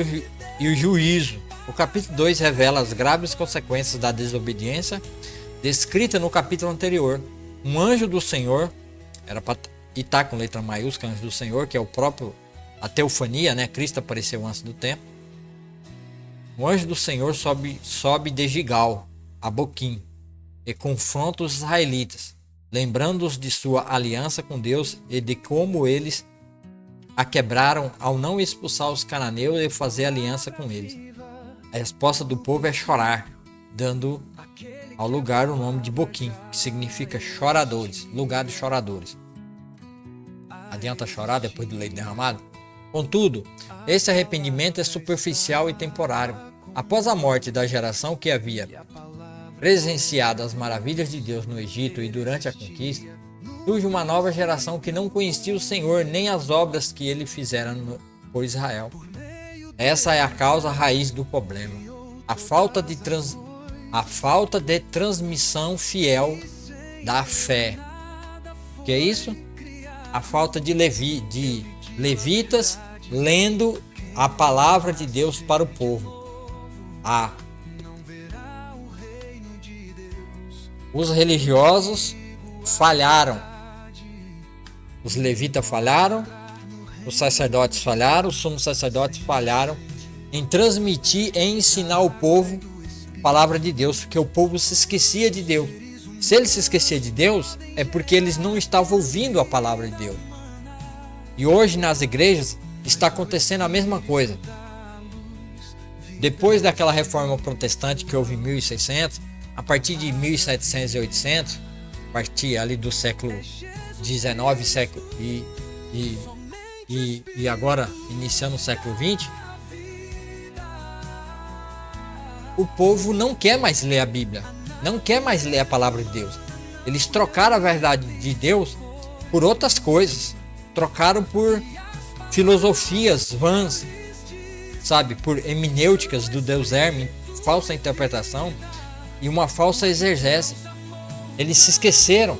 e o juízo. O capítulo 2 revela as graves consequências da desobediência descrita no capítulo anterior. Um anjo do Senhor, era para estar com letra maiúscula, anjo do Senhor, que é o próprio, a teofania, né? Cristo apareceu antes do tempo. O anjo do Senhor sobe de Gigal a Boquim e confronta os israelitas, lembrando-os de sua aliança com Deus e de como eles a quebraram ao não expulsar os cananeus e fazer aliança com eles. A resposta do povo é chorar, dando ao lugar o nome de Boquim, que significa choradores, lugar de choradores. Adianta chorar depois do leite derramado? Contudo, esse arrependimento é superficial e temporário. Após a morte da geração que havia presenciado as maravilhas de Deus no Egito e durante a conquista, surge uma nova geração que não conhecia o Senhor nem as obras que ele fizera por Israel. Essa é a causa raiz do problema. A falta de transmissão fiel da fé. O que é isso? A falta de levitas lendo a palavra de Deus para o povo. Os religiosos falharam. Os levitas falharam. Os sacerdotes falharam. Os sumos sacerdotes falharam em transmitir e ensinar o povo a palavra de Deus, porque o povo se esquecia de Deus. Se eles se esqueciam de Deus, é porque eles não estavam ouvindo a palavra de Deus. E hoje nas igrejas está acontecendo a mesma coisa. Depois daquela reforma protestante que houve em 1600, a partir de 1700 e 800, a partir ali do século XIX e agora iniciando o século XX, o povo não quer mais ler a Bíblia, não quer mais ler a palavra de Deus. Eles trocaram a verdade de Deus por outras coisas, trocaram por filosofias vãs, sabe, por hermenêuticas do Deus Hermes, falsa interpretação e uma falsa exegese. Eles se esqueceram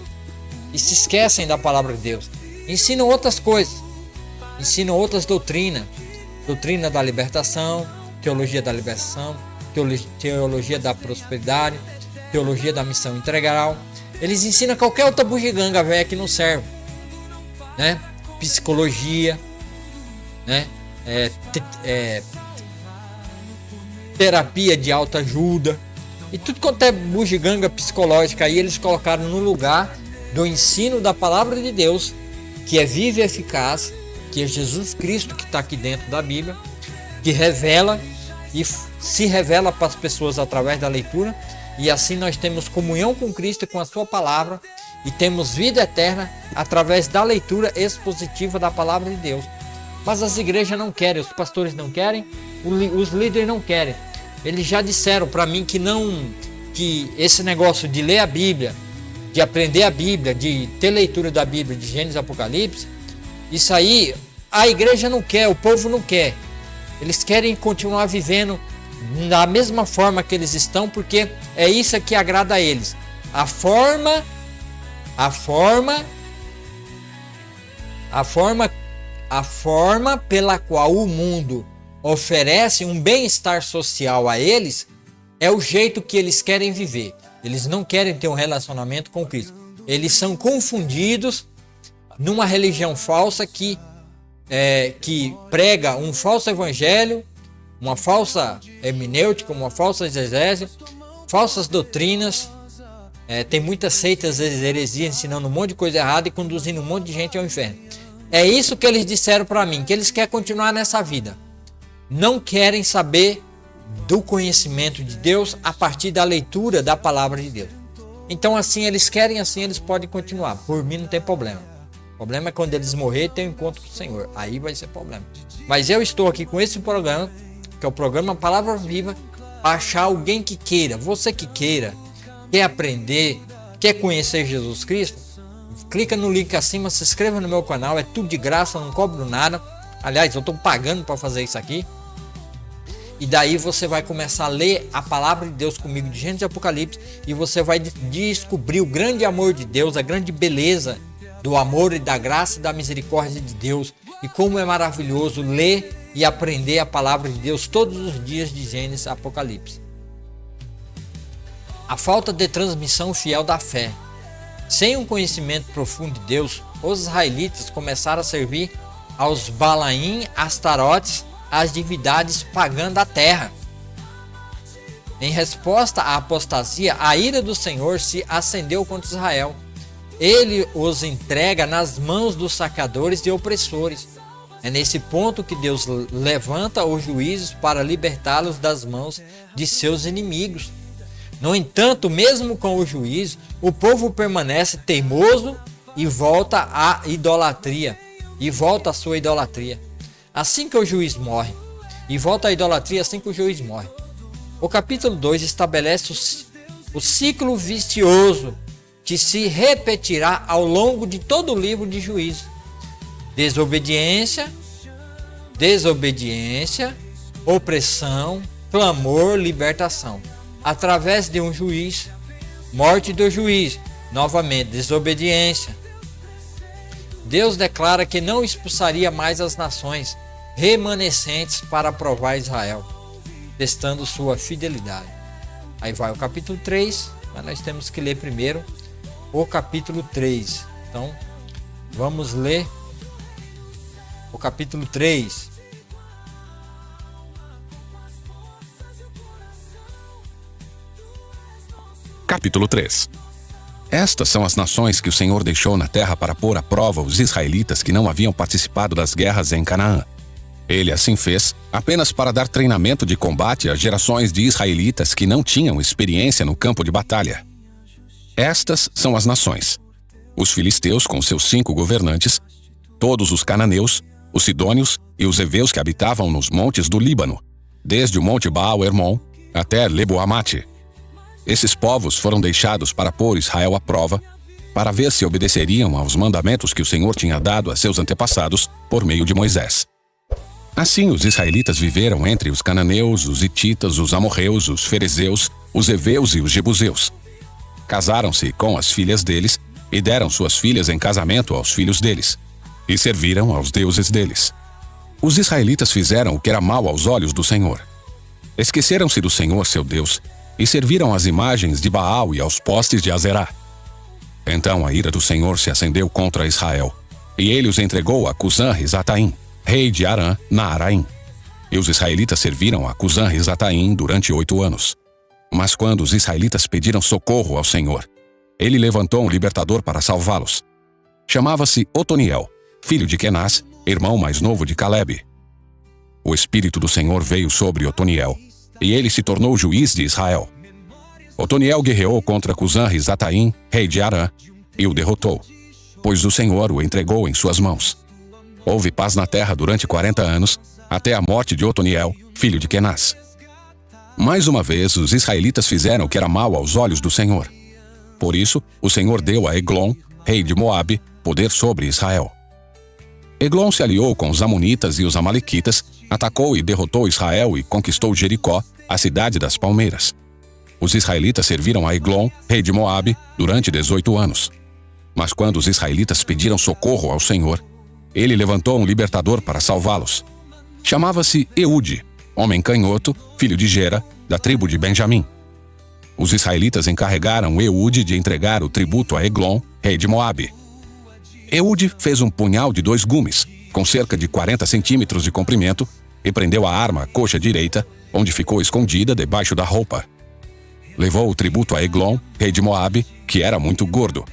e se esquecem da palavra de Deus. Ensinam outras coisas, ensinam outras doutrinas, doutrina da libertação, teologia da libertação, teologia da prosperidade, teologia da missão integral. Eles ensinam qualquer outra bugiganga velha que não serve, né? Psicologia, né? Terapia de autoajuda e tudo quanto é bugiganga psicológica. Aí eles colocaram no lugar do ensino da palavra de Deus, que é viva e eficaz, que é Jesus Cristo que está aqui dentro da Bíblia, que revela e se revela para as pessoas através da leitura, e assim nós temos comunhão com Cristo e com a sua palavra, e temos vida eterna através da leitura expositiva da palavra de Deus. Mas as igrejas não querem, os pastores não querem, os líderes não querem. Eles já disseram para mim que esse negócio de ler a Bíblia, de aprender a Bíblia, de ter leitura da Bíblia, de Gênesis e Apocalipse, isso aí a igreja não quer, o povo não quer. Eles querem continuar vivendo da mesma forma que eles estão, porque é isso que agrada a eles. A forma pela qual o mundo oferece um bem-estar social a eles é o jeito que eles querem viver. Eles não querem ter um relacionamento com Cristo. Eles são confundidos numa religião falsa que prega um falso evangelho, uma falsa hermenêutica, uma falsa exegese, falsas doutrinas. Tem muitas seitas, heresias, ensinando um monte de coisa errada e conduzindo um monte de gente ao inferno. É isso que eles disseram para mim, que eles querem continuar nessa vida. Não querem saber do conhecimento de Deus a partir da leitura da palavra de Deus. Então assim eles querem, assim eles podem continuar. Por mim não tem problema. O problema é quando eles morrerem e ter um encontro com o Senhor. Aí vai ser problema. Mas eu estou aqui com esse programa, que é o programa Palavra Viva, para achar alguém que queira, você que queira, quer aprender, quer conhecer Jesus Cristo, clica no link acima, se inscreva no meu canal, é tudo de graça, não cobro nada. Aliás, eu estou pagando para fazer isso aqui. E daí você vai começar a ler a palavra de Deus comigo de Gênesis e Apocalipse, e você vai descobrir o grande amor de Deus, a grande beleza do amor e da graça e da misericórdia de Deus, e como é maravilhoso ler e aprender a palavra de Deus todos os dias de Gênesis e Apocalipse. A falta de transmissão fiel da fé. Sem um conhecimento profundo de Deus, os israelitas começaram a servir aos Balaim, Astarotes, as divindades pagãs da terra. Em resposta à apostasia, a ira do Senhor se acendeu contra Israel. Ele os entrega nas mãos dos saqueadores e opressores. É nesse ponto que Deus levanta os juízes para libertá-los das mãos de seus inimigos. No entanto, mesmo com o juízo, o povo permanece teimoso e volta à idolatria, e volta à sua idolatria. Assim que o juiz morre, e volta à idolatria assim que o juiz morre. O capítulo 2 estabelece o ciclo vicioso que se repetirá ao longo de todo o livro de Juízes. Desobediência, opressão, clamor, libertação. Através de um juiz, morte do juiz, novamente desobediência. Deus declara que não expulsaria mais as nações remanescentes para provar Israel, testando sua fidelidade. Aí vai o capítulo 3, mas nós temos que ler primeiro o capítulo 3. Então, vamos ler o capítulo 3. Capítulo 3. Estas são as nações que o Senhor deixou na terra para pôr à prova os israelitas que não haviam participado das guerras em Canaã. Ele assim fez apenas para dar treinamento de combate às gerações de israelitas que não tinham experiência no campo de batalha. Estas são as nações: os filisteus com seus 5 governantes, todos os cananeus, os sidônios e os heveus que habitavam nos montes do Líbano, desde o monte Baal-Hermon até Lebo-Amate. Esses povos foram deixados para pôr Israel à prova, para ver se obedeceriam aos mandamentos que o Senhor tinha dado a seus antepassados por meio de Moisés. Assim, os israelitas viveram entre os cananeus, os hititas, os amorreus, os ferezeus, os heveus e os jebuseus. Casaram-se com as filhas deles e deram suas filhas em casamento aos filhos deles, e serviram aos deuses deles. Os israelitas fizeram o que era mal aos olhos do Senhor. Esqueceram-se do Senhor, seu Deus, e serviram às imagens de Baal e aos postes de Azerá. Então a ira do Senhor se acendeu contra Israel, e ele os entregou a Cusã-Risataim, rei de Arã, Naaraim. E os israelitas serviram a Cusã-Risataim durante 8 anos. Mas quando os israelitas pediram socorro ao Senhor, ele levantou um libertador para salvá-los. Chamava-se Otoniel, filho de Kenaz, irmão mais novo de Calebe. O Espírito do Senhor veio sobre Otoniel, e ele se tornou juiz de Israel. Otoniel guerreou contra Cusã-Risataim, rei de Arã, e o derrotou, pois o Senhor o entregou em suas mãos. Houve paz na terra durante 40 anos, até a morte de Otoniel, filho de Kenaz. Mais uma vez, os israelitas fizeram o que era mal aos olhos do Senhor. Por isso, o Senhor deu a Eglon, rei de Moabe, poder sobre Israel. Eglon se aliou com os amonitas e os amalequitas, atacou e derrotou Israel e conquistou Jericó, a cidade das palmeiras. Os israelitas serviram a Eglon, rei de Moabe, durante 18 anos. Mas quando os israelitas pediram socorro ao Senhor, ele levantou um libertador para salvá-los. Chamava-se Eude, homem canhoto, filho de Gera, da tribo de Benjamim. Os israelitas encarregaram Eude de entregar o tributo a Eglon, rei de Moabe. Eude fez um punhal de 2 gumes, com cerca de 40 centímetros de comprimento, e prendeu a arma à coxa direita, onde ficou escondida debaixo da roupa. Levou o tributo a Eglon, rei de Moabe, que era muito gordo.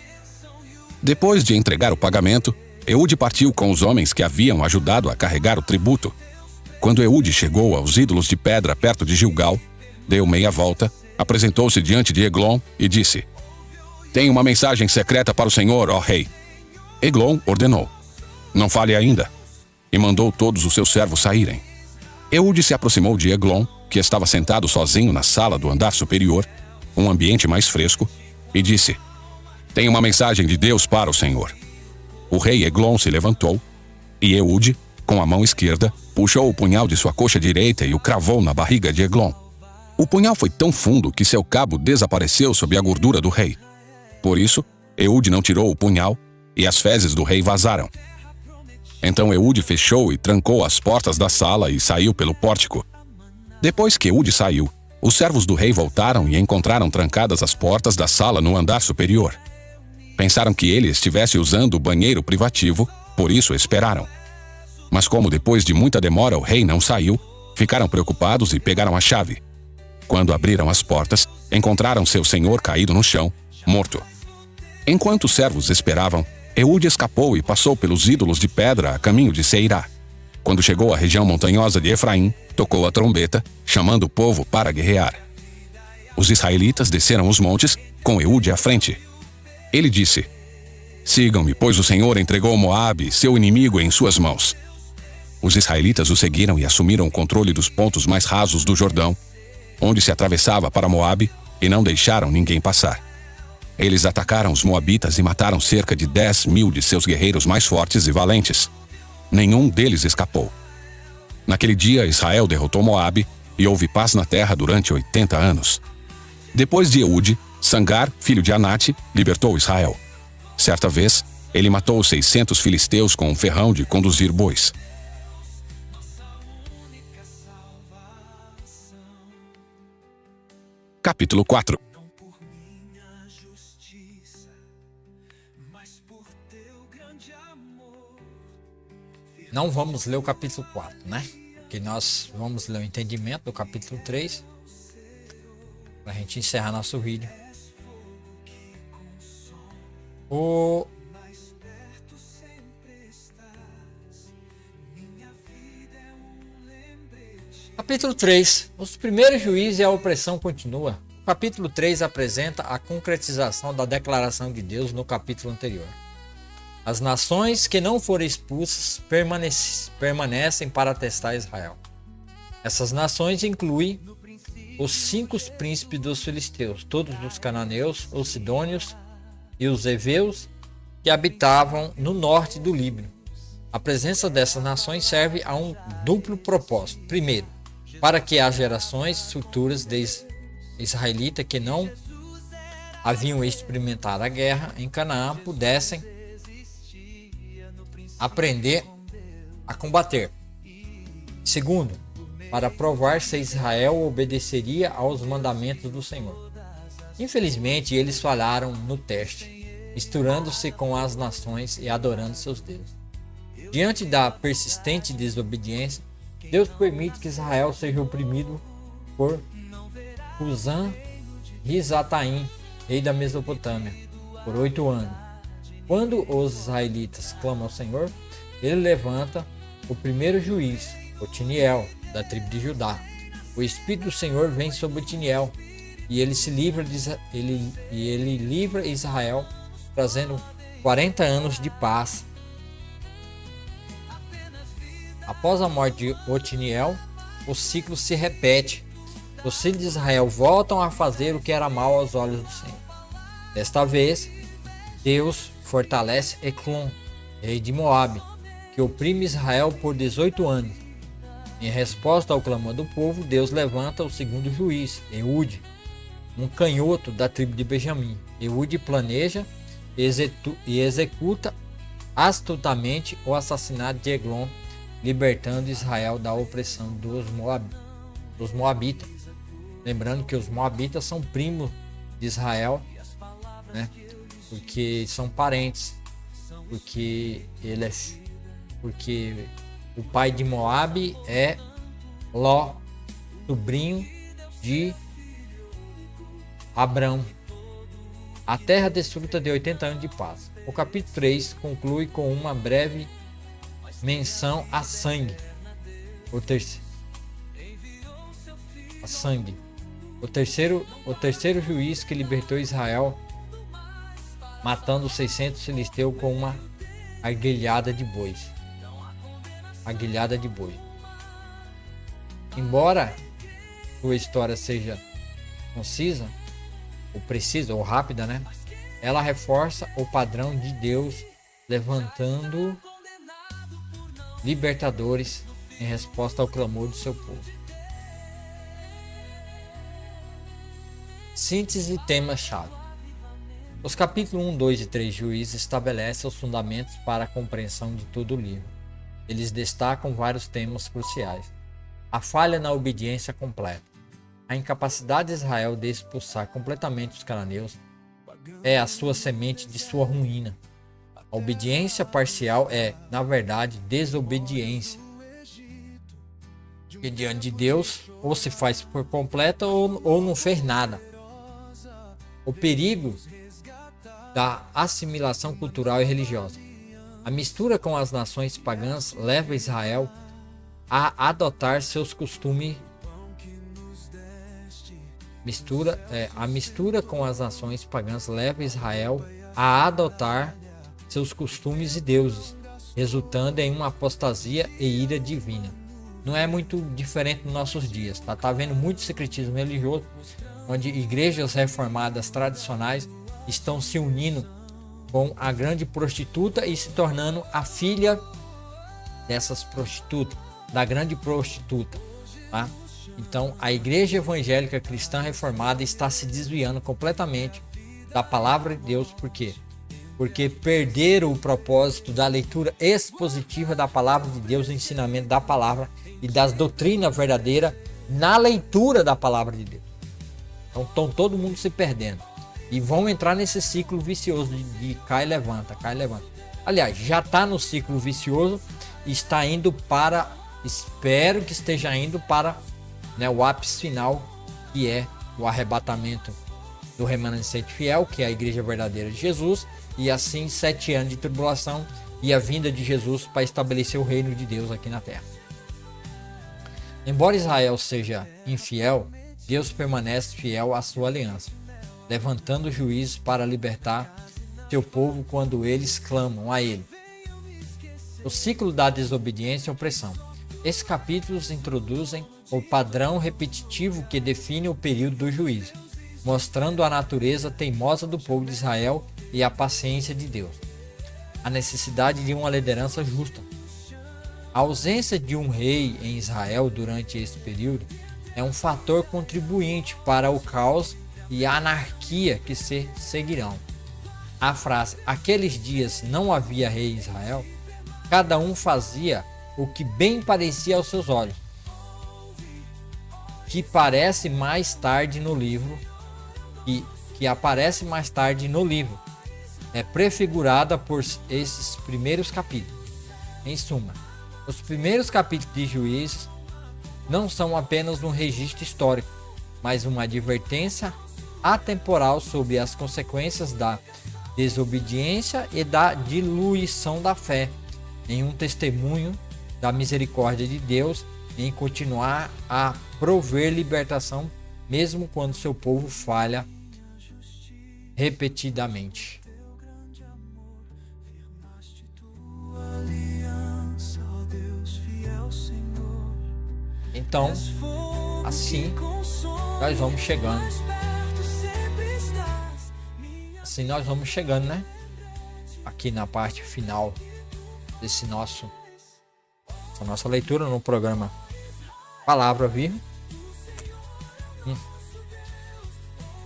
Depois de entregar o pagamento, Eude partiu com os homens que haviam ajudado a carregar o tributo. Quando Eude chegou aos ídolos de pedra perto de Gilgal, deu meia volta, apresentou-se diante de Eglon e disse: "Tenho uma mensagem secreta para o Senhor, ó rei." Eglon ordenou: "Não fale ainda," e mandou todos os seus servos saírem. Eude se aproximou de Eglon, que estava sentado sozinho na sala do andar superior, um ambiente mais fresco, e disse: "Tenho uma mensagem de Deus para o Senhor." O rei Eglon se levantou, e Eude, com a mão esquerda, puxou o punhal de sua coxa direita e o cravou na barriga de Eglon. O punhal foi tão fundo que seu cabo desapareceu sob a gordura do rei. Por isso, Eude não tirou o punhal, e as fezes do rei vazaram. Então Eude fechou e trancou as portas da sala e saiu pelo pórtico. Depois que Eude saiu, os servos do rei voltaram e encontraram trancadas as portas da sala no andar superior. Pensaram que ele estivesse usando o banheiro privativo, por isso esperaram. Mas como depois de muita demora o rei não saiu, ficaram preocupados e pegaram a chave. Quando abriram as portas, encontraram seu senhor caído no chão, morto. Enquanto os servos esperavam, Eude escapou e passou pelos ídolos de pedra a caminho de Seirá. Quando chegou à região montanhosa de Efraim, tocou a trombeta, chamando o povo para guerrear. Os israelitas desceram os montes, com Eude à frente. Ele disse: "Sigam-me, pois o Senhor entregou Moabe, seu inimigo, em suas mãos." Os israelitas o seguiram e assumiram o controle dos pontos mais rasos do Jordão, onde se atravessava para Moabe, e não deixaram ninguém passar. Eles atacaram os moabitas e mataram cerca de 10.000 de seus guerreiros mais fortes e valentes. Nenhum deles escapou. Naquele dia, Israel derrotou Moabe e houve paz na terra durante 80 anos. Depois de Eude, Sangar, filho de Anate, libertou Israel. Certa vez, ele matou 600 filisteus com um ferrão de conduzir bois. Capítulo 4. Não vamos ler o capítulo 4, né? Porque nós vamos ler o entendimento do capítulo 3 para a gente encerrar nosso vídeo. Capítulo 3. Os primeiros juízes e a opressão continua. O capítulo 3 apresenta a concretização da declaração de Deus no capítulo anterior. As nações que não foram expulsas permanecem para testar Israel. Essas nações incluem os 5 príncipes dos filisteus, todos os cananeus, os sidônios e os heveus que habitavam no norte do Líbano. A presença dessas nações serve a um duplo propósito. Primeiro, para que as gerações futuras de israelitas que não haviam experimentado a guerra em Canaã pudessem aprender a combater. Segundo, para provar se Israel obedeceria aos mandamentos do Senhor. Infelizmente, eles falharam no teste, misturando-se com as nações e adorando seus deuses. Diante da persistente desobediência, Deus permite que Israel seja oprimido por Cusã-Risataim, rei da Mesopotâmia, por 8 anos. Quando os israelitas clamam ao Senhor, ele levanta o primeiro juiz, Otiniel, da tribo de Judá. O Espírito do Senhor vem sobre Otiniel e ele livra Israel, trazendo 40 anos de paz. Após a morte de Otiniel, o ciclo se repete. Os filhos de Israel voltam a fazer o que era mal aos olhos do Senhor. Desta vez, Deus fortalece Eglon, rei de Moabe, que oprime Israel por 18 anos. Em resposta ao clamor do povo, Deus levanta o segundo juiz, Eude, um canhoto da tribo de Benjamim. Eude planeja e executa astutamente o assassinato de Eglon, libertando Israel da opressão dos Moabitas. Lembrando que os Moabitas são primos de Israel, né? Porque são parentes, porque o pai de Moabe é Ló, sobrinho de Abrão. A terra desfruta de 80 anos de paz. O capítulo 3 conclui com uma breve menção a sangue. O terceiro juiz que libertou Israel, matando 600 filisteus com uma aguilhada de bois. Embora sua história seja concisa, ou precisa, ou rápida, né? Ela reforça o padrão de Deus levantando libertadores em resposta ao clamor do seu povo. Síntese e tema-chave. Os capítulos 1, 2 e 3 Juízes estabelecem os fundamentos para a compreensão de todo o livro. Eles destacam vários temas cruciais. A falha na obediência completa. A incapacidade de Israel de expulsar completamente os cananeus é a sua semente de sua ruína. A obediência parcial é, na verdade, desobediência. Porque diante de Deus, ou se faz por completa ou não fez nada. O perigo da assimilação cultural e religiosa. A mistura com as nações pagãs leva Israel a adotar seus costumes. A mistura com as nações pagãs leva Israel a adotar seus costumes e deuses, resultando em uma apostasia e ira divina. Não é muito diferente nos nossos dias, tá havendo muito secretismo religioso, onde igrejas reformadas tradicionais estão se unindo com a grande prostituta e se tornando a filha dessas prostitutas, da grande prostituta, tá? Então a igreja evangélica cristã reformada está se desviando completamente da palavra de Deus. Por quê? Porque perderam o propósito da leitura expositiva da palavra de Deus, o ensinamento da palavra e das doutrinas verdadeiras na leitura da palavra de Deus. Então estão todo mundo se perdendo e vão entrar nesse ciclo vicioso de cai e levanta, cai e levanta. Aliás, já está no ciclo vicioso e está indo para, espero que esteja indo para, né, o ápice final, que é o arrebatamento do remanescente fiel, que é a igreja verdadeira de Jesus, e assim 7 anos de tribulação e a vinda de Jesus para estabelecer o reino de Deus aqui na terra. Embora Israel seja infiel, Deus permanece fiel à sua aliança, levantando juízes para libertar seu povo quando eles clamam a ele. O ciclo da desobediência e opressão. Esses capítulos introduzem o padrão repetitivo que define o período do juízo, mostrando a natureza teimosa do povo de Israel e a paciência de Deus. A necessidade de uma liderança justa. A ausência de um rei em Israel durante esse período é um fator contribuinte para o caos e a anarquia que se seguirão. A frase "aqueles dias não havia rei em Israel", cada um fazia o que bem parecia aos seus olhos, que aparece mais tarde no livro, é prefigurada por esses primeiros capítulos. Em suma, os primeiros capítulos de Juízes não são apenas um registro histórico, mas uma advertência atemporal sobre as consequências da desobediência e da diluição da fé, em um testemunho da misericórdia de Deus em continuar a prover libertação mesmo quando seu povo falha repetidamente. Então, assim nós vamos chegando. Assim nós vamos chegando, né? Aqui na parte final desse nossa leitura no programa Palavra Viva.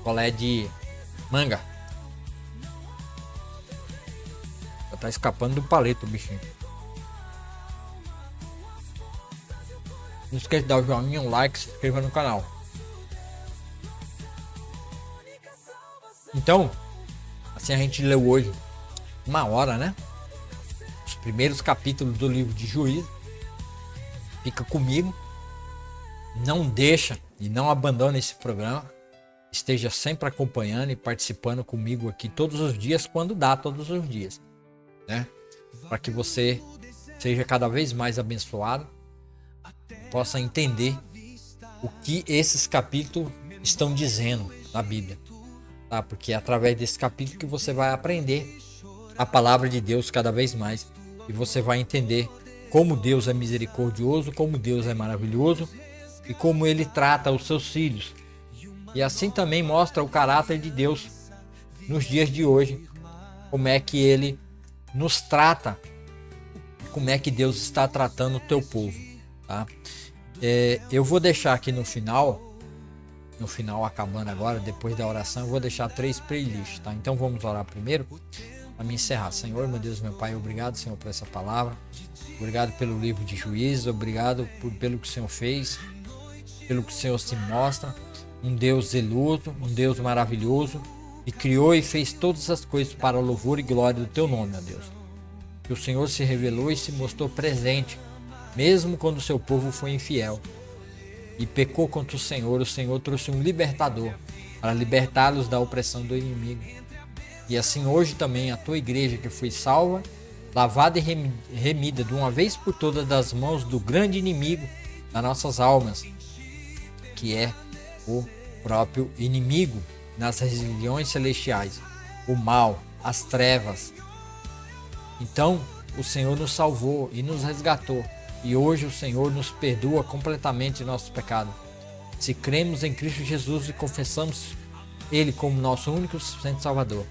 Colé de manga. Já tá escapando do palito, bichinho. Não esqueça de dar o joinha, um like, se inscreva no canal. Então, assim a gente leu hoje 1 hora, né? Os primeiros capítulos do livro de Juízes. Fica comigo. Não deixa e não abandone esse programa. Esteja sempre acompanhando e participando comigo aqui todos os dias, quando dá, todos os dias, né? Para que você seja cada vez mais abençoado, possa entender o que esses capítulos estão dizendo na Bíblia, tá? Porque é através desse capítulo que você vai aprender a palavra de Deus cada vez mais e você vai entender como Deus é misericordioso, como Deus é maravilhoso e como Ele trata os seus filhos. E assim também mostra o caráter de Deus nos dias de hoje, como é que Ele nos trata, como é que Deus está tratando o teu povo, tá? Eu vou deixar aqui no final acabando agora, depois da oração, eu vou deixar 3 playlists, tá? Então vamos orar primeiro para me encerrar. Senhor, meu Deus, meu Pai, obrigado, Senhor, por essa palavra. Obrigado pelo livro de Juízes, obrigado pelo que o Senhor fez, pelo que o Senhor se mostra. Um Deus zeloso, um Deus maravilhoso, que criou e fez todas as coisas para o louvor e glória do teu nome, meu Deus. Que o Senhor se revelou e se mostrou presente, mesmo quando o seu povo foi infiel e pecou contra o Senhor trouxe um libertador para libertá-los da opressão do inimigo. E assim hoje também a tua igreja, que foi salva, lavada e remida de uma vez por todas das mãos do grande inimigo das nossas almas, que é o próprio inimigo nas regiões celestiais, o mal, as trevas. Então o Senhor nos salvou e nos resgatou, e hoje o Senhor nos perdoa completamente nossos pecados. Se cremos em Cristo Jesus e confessamos Ele como nosso único e suficiente Salvador,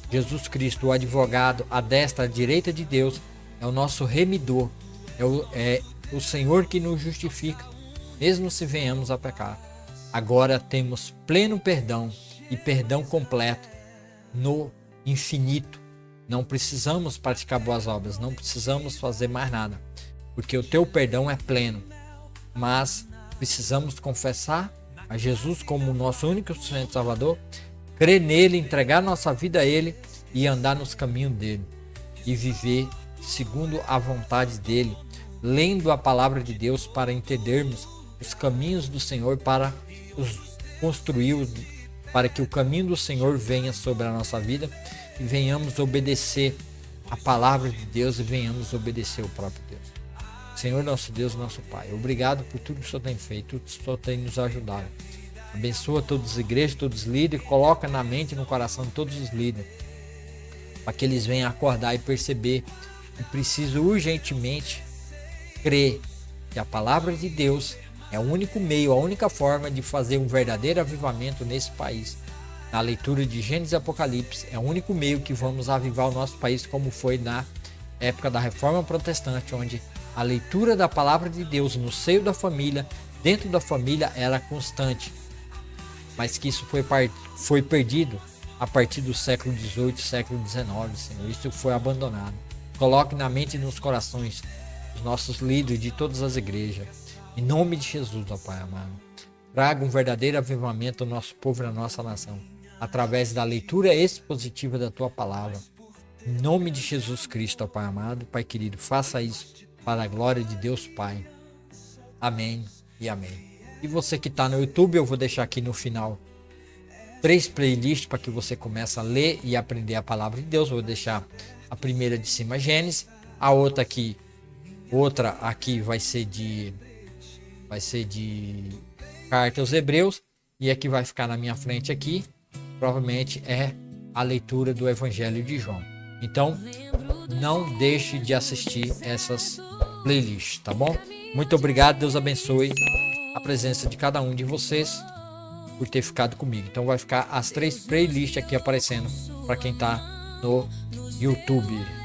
Jesus Cristo, o advogado à destra, à direita de Deus, é o nosso remidor, é o Senhor que nos justifica, mesmo se venhamos a pecar. Agora temos pleno perdão e perdão completo no infinito. Não precisamos praticar boas obras, não precisamos fazer mais nada, porque o teu perdão é pleno. Mas precisamos confessar a Jesus como o nosso único e suficiente Salvador, crer nele, entregar nossa vida a Ele e andar nos caminhos dele e viver segundo a vontade dele, lendo a palavra de Deus para entendermos os caminhos do Senhor, para os construir, para que o caminho do Senhor venha sobre a nossa vida e venhamos obedecer a palavra de Deus e venhamos obedecer o próprio Deus. Senhor nosso Deus, nosso Pai, obrigado por tudo que o Senhor tem feito, tudo que o Senhor tem nos ajudado. Abençoa todas as igrejas, todos os líderes, coloca na mente e no coração de todos os líderes, para que eles venham acordar e perceber que precisam urgentemente crer que a palavra de Deus é o único meio, a única forma de fazer um verdadeiro avivamento nesse país. Na leitura de Gênesis e Apocalipse, é o único meio que vamos avivar o nosso país, como foi na época da Reforma Protestante, onde a leitura da palavra de Deus no seio da família, dentro da família, era constante. Mas que isso foi perdido a partir do século XVIII, século XIX, Senhor. Isso foi abandonado. Coloque na mente e nos corações os nossos líderes de todas as igrejas. Em nome de Jesus, ó Pai amado. Traga um verdadeiro avivamento ao nosso povo e à nossa nação, através da leitura expositiva da Tua palavra. Em nome de Jesus Cristo, ó Pai amado, Pai querido, faça isso para a glória de Deus Pai. Amém e amém. E você que está no YouTube, eu vou deixar aqui no final 3 playlists para que você comece a ler e aprender a palavra de Deus. Vou deixar a primeira de cima, Gênesis, a outra aqui vai ser de Carta aos Hebreus, e a que vai ficar na minha frente aqui provavelmente é a leitura do Evangelho de João. Então não deixe de assistir essas playlists, tá bom? Muito obrigado, Deus abençoe a presença de cada um de vocês por ter ficado comigo. Então vai ficar as 3 playlists aqui aparecendo para quem tá no YouTube.